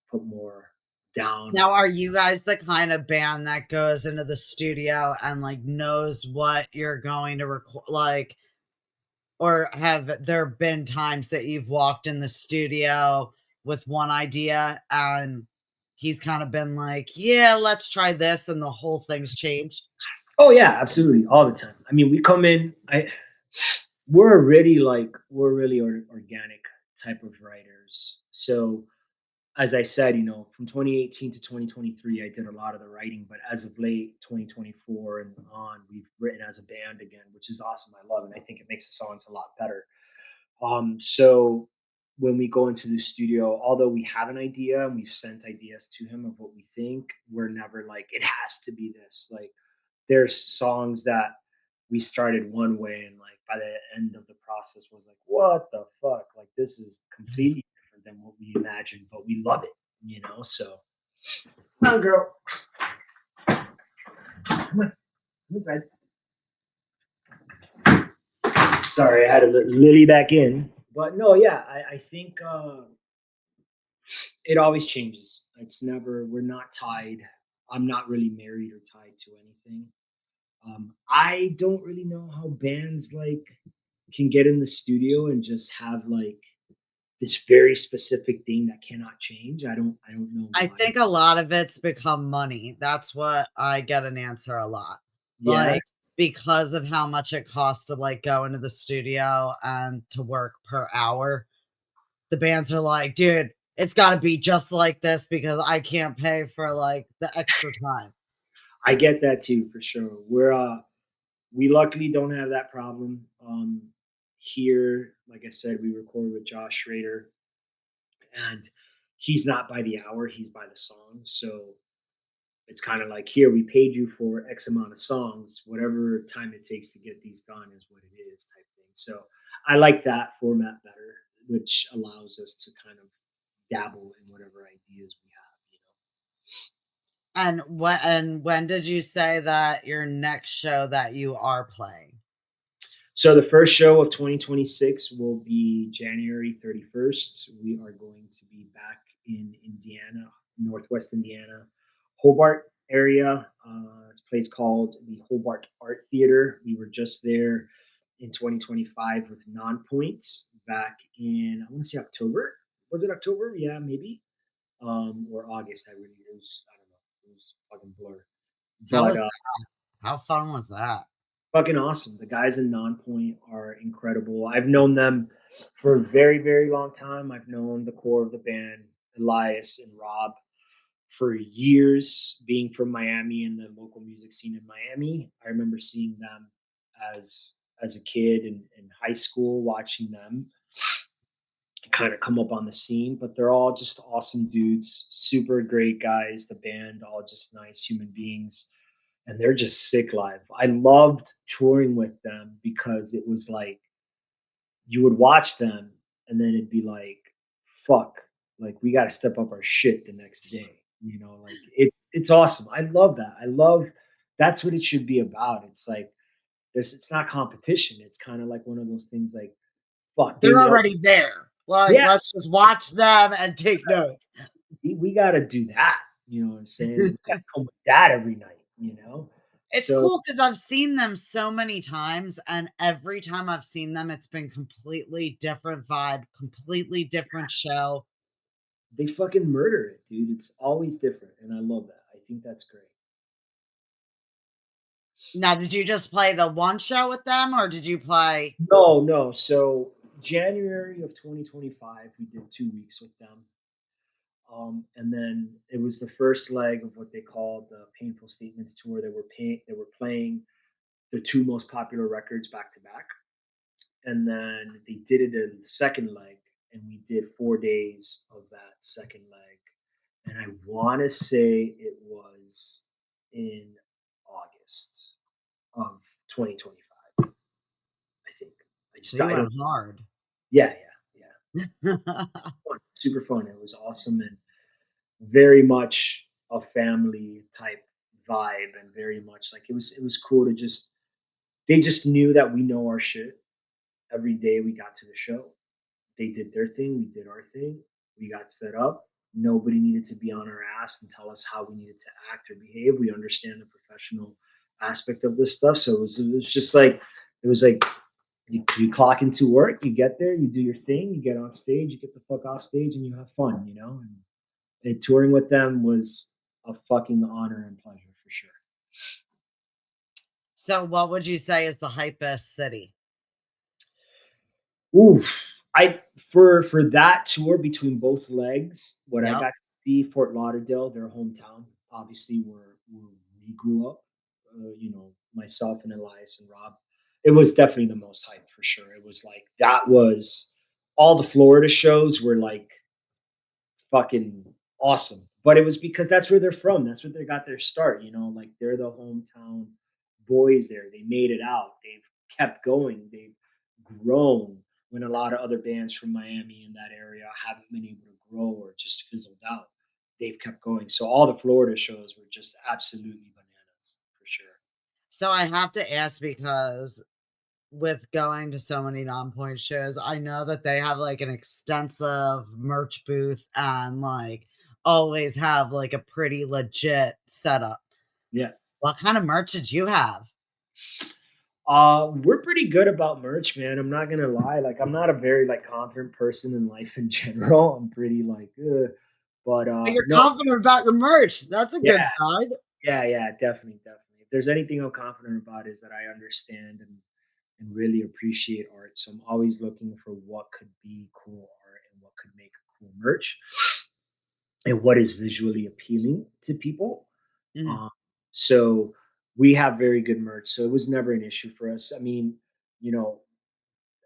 put more down. Now, are you guys the kind of band that goes into the studio and, like, knows what you're going to record, like, or have there been times that you've walked in the studio with one idea and he's kinda been like, "Yeah, let's try this," and the whole thing's changed? Oh yeah, absolutely, all the time. I mean, we come in. We're really organic type of writers. So as I said, from 2018 to 2023, I did a lot of the writing, but as of late, 2024 and on, we've written as a band again, which is awesome. I love it. I think it makes the songs a lot better. So when we go into the studio, although we have an idea and we've sent ideas to him of what we think, we're never like, it has to be this. Like, there's songs that we started one way and like by the end of the process was like, what the fuck? Like this is completely different than what we imagined, but we love it. So come on, girl. Come on, come inside. Sorry, I had to let Lily back in. But no, yeah, I think it always changes. It's never, we're not tied. I'm not really married or tied to anything. I don't really know how bands like can get in the studio and just have like this very specific thing that cannot change. I don't know I why. think a lot of it's become money. That's what I get an answer a lot. Yeah. Like, because of how much it costs to, like, go into the studio and to work per hour, the bands are like, "Dude, it's gotta be just like this because I can't pay for, like, the extra time." I get that too for sure. We luckily don't have that problem. Here, like I said, we record with Josh Schrader and he's not by the hour, he's by the song. So it's kind of like here we paid you for X amount of songs, whatever time it takes to get these done is what it is type thing. So I like that format better, which allows us to kind of dabble in whatever ideas we have. And when did you say that your next show that you are playing? So the first show of 2026 will be January 31st. We are going to be back in Indiana, Northwest Indiana, Hobart area. This place called the Hobart Art Theater. We were just there in 2025 with Non-Points back in, I want to say October. Was it October? Yeah, maybe. Or August. I don't know. It was fucking blur. How But was how fun was that? fucking awesome. The guys in Nonpoint are incredible. I've known them for a very, very long time. I've known the core of the band, Elias and Rob, for years, being from Miami and the local music scene in Miami. I remember seeing them as a kid in high school, watching them kind of come up on the scene. But they're all just awesome dudes, super great guys. The band, all just nice human beings and they're just sick live. I loved touring with them because it was like you would watch them and then it'd be like, fuck, like we got to step up our shit the next day. Like it's awesome. I love that. I love that's what it should be about. It's like it's not competition. It's kind of like one of those things like, fuck, they They're know. already there. Like, Yeah, let's just watch them and take notes. we got to do that. You know what I'm saying? We got to come with that every night. It's So cool because 'cause I've seen them so many times, and every time I've seen them, it's been completely different vibe, completely different show. they fucking murder it, dude. It's always different, and I love that. I think that's great. Now, did you just play the one show with them, or did you play No, no. So January of 2025, we did 2 weeks with them. And then it was the first leg of what they called the Painful Statements tour. They were playing the two most popular records back to back, and then they did it in the second leg, and we did 4 days of that second leg. And I want to say it was in August of 2025. I think. so you I went don't. hard? Yeah, yeah, yeah. Fun, super fun. It was awesome and very much a family type vibe, and very much like it was cool to just they just knew that we know our shit. Every day we got to the show, they did their thing, we did our thing, we got set up. Nobody needed to be on our ass and tell us how we needed to act or behave. We understand the professional aspect of this stuff. So it was just like it was like you clock into work, you get there, you do your thing, you get on stage, you get the fuck off stage, and you have fun, you know. And touring with them was a fucking honor and pleasure for sure. So, what would you say is the hypest city? Ooh, I for that tour between both legs, what I Yep. got to see Fort Lauderdale, their hometown, obviously where we grew up. Myself and Elias and Rob. It was definitely the most hype for sure. It was like that was all the Florida shows were like fucking awesome. But it was because that's where they're from. That's where they got their start. Like they're the hometown boys there. They made it out. They've kept going. They've grown when a lot of other bands from Miami in that area haven't been able to grow or just fizzled out. They've kept going. So all the Florida shows were just absolutely bananas for sure. So, I have to ask because with going to so many non-point shows, I know that they have, like, an extensive merch booth and, like, always have, like, a pretty legit setup. Yeah. What kind of merch did you have? We're pretty good about merch, man. I'm not gonna lie. Like, I'm not a very like confident person in life in general. I'm pretty like, but But you're no, confident about your merch. That's a yeah, good sign. yeah, definitely, definitely. If there's anything I'm confident about is that I understand and really appreciate art. So I'm always looking for what could be cool art and what could make cool merch and what is visually appealing to people. Mhm. Um, so we have very good merch. So it was never an issue for us. I mean, you know,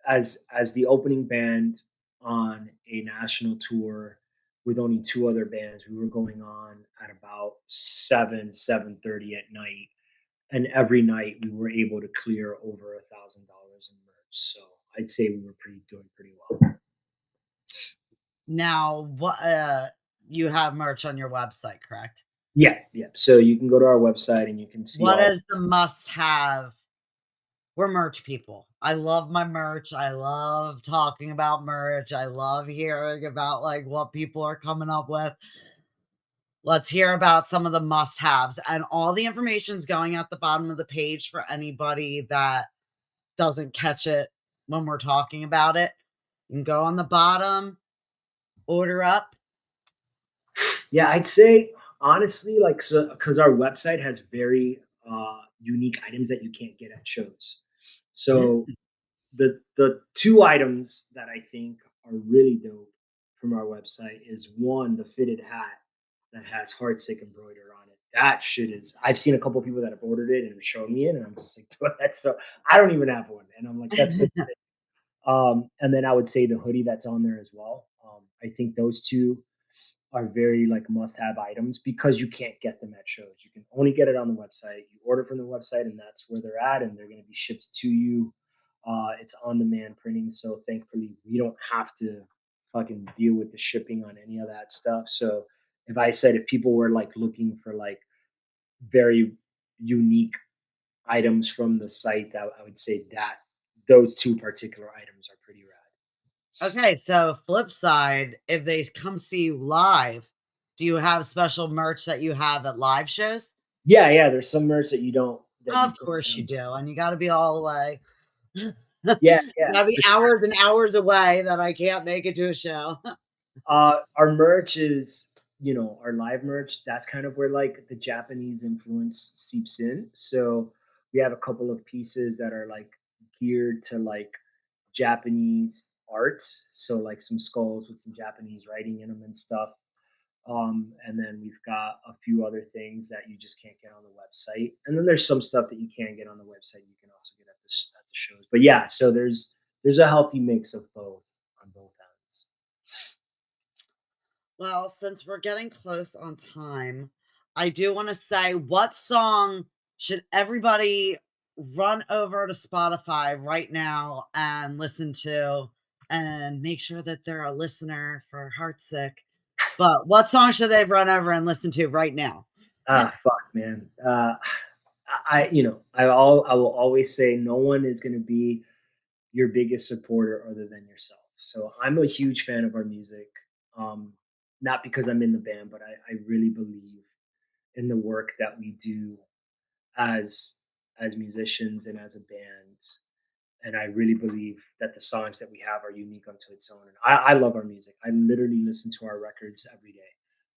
as the opening band on a national tour with only two other bands, we were going on at about 7:30 at night, and every night we were able to clear over $1,000 in merch. So I'd say we were pretty doing pretty well. Now, what, you have merch on your website, correct? Yeah, yeah. So you can go to our website and you can see What all. is the must-have? We're merch people. I love my merch. I love talking about merch. I love hearing about, like, what people are coming up with. Let's hear about some of the must-haves, and all the information's going at the bottom of the page for anybody that doesn't catch it when we're talking about it. You can go on the bottom, order up. Yeah, I'd say honestly, like, so because our website has very unique items that you can't get at shows. So Mm. the two items that I think are really dope from our website is one, the fitted hat that has Heartsick embroidered on it. That shit is. I've seen a couple people that have ordered it and have shown me it, and I'm just like, that's so. I don't even have one, and I'm like, that's so. And then I would say the hoodie that's on there as well. I think those two are very like must-have items because you can't get them at shows. You can only get it on the website. You order from the website, and that's where they're at, and they're going to be shipped to you. It's on-demand printing, so thankfully we don't have to fucking deal with the shipping on any of that stuff. So if people were like looking for like very unique items from the site, I would say that those two particular items are pretty rad. Okay, so flip side, if they come see you live, do you have special merch that you have at live shows? Yeah, yeah. There's some merch that you Of can't get course you on. do, and you gotta be all the way. Yeah, You yeah, gotta be for sure. hours and hours away that I can't make it to a show. Our merch is, our live merch. That's kind of where like the Japanese influence seeps in. So we have a couple of pieces that are like geared to like Japanese art. So like some skulls with some Japanese writing in them and stuff. And then we've got a few other things that you just can't get on the website. And then there's some stuff that you can get on the website. You can also get at the shows. But yeah, so there's a healthy mix of both on both ends. Well, since we're getting close on time, I do want to say, what song should everybody run over to Spotify right now and listen to and make sure that they're a listener for Heartsick? But what song should they run over and listen to right now? Ah, fuck, man. I will always say no one is going to be your biggest supporter other than yourself. So I'm a huge fan of our music. Um, Not because I'm in the band, but I really believe in the work that we do as as musicians and as a band. And I really believe that the songs that we have are unique unto its own. And I love our music. I literally listen to our records every day.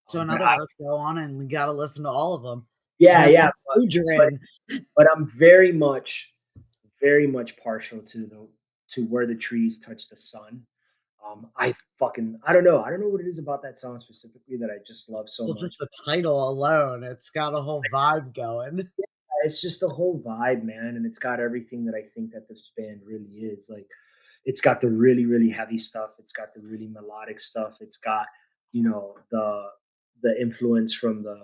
So, in But other words, go on and we got to listen to all of them. yeah, Depends yeah, on what mood you're but in. but I'm very much partial to where the trees touch the sun. I don't know what it is about that song specifically that I just love so Well, just much. the title alone, it's got a whole vibe going. Yeah, it's just the whole vibe, man, and it's got everything that I think that this band really is. Like, it's got the really, really heavy stuff. It's got the really melodic stuff. It's got, the influence from the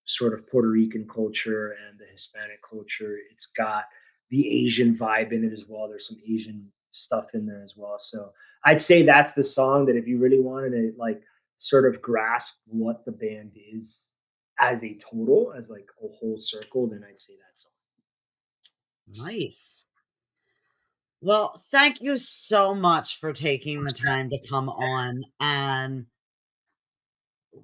sort of Puerto Rican culture and the Hispanic culture. It's got the Asian vibe in it as well. There's some Asian stuff in there as well. So I'd say that's the song that if you really wanted to like sort of grasp what the band is as a total, as like a whole circle, then I'd say that song. Nice. Well, thank you so much for taking the time to come on, and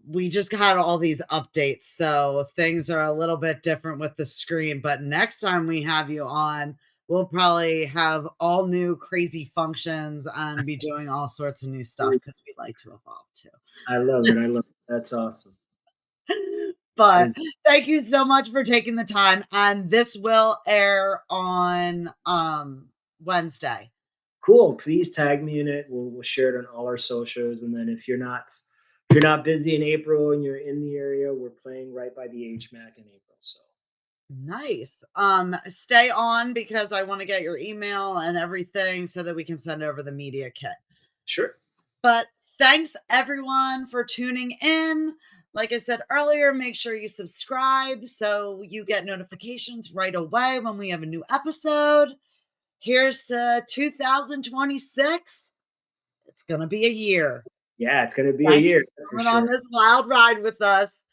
we just got all these updates, so things are a little bit different with the screen, but next time we have you on, we'll probably have all new crazy functions and be doing all sorts of new stuff because we like to evolve too. I love it. I love it. That's awesome. That But is thank you so much for taking the time, and this will air on, Wednesday. cool. Please tag me in it. We'll share it on all our socials. And then if you're not busy in April and you're in the area, we're playing right by the HMAC in April. So Nice. Stay on because I wanna get your email and everything so that we can send over the media kit. sure. But thanks everyone for tuning in. Like I said earlier, make sure you subscribe so you get notifications right away when we have a new episode. Here's to 2026. It's gonna be a year. Yeah, it's gonna be a Thanks year for for coming on sure. this wild ride with us.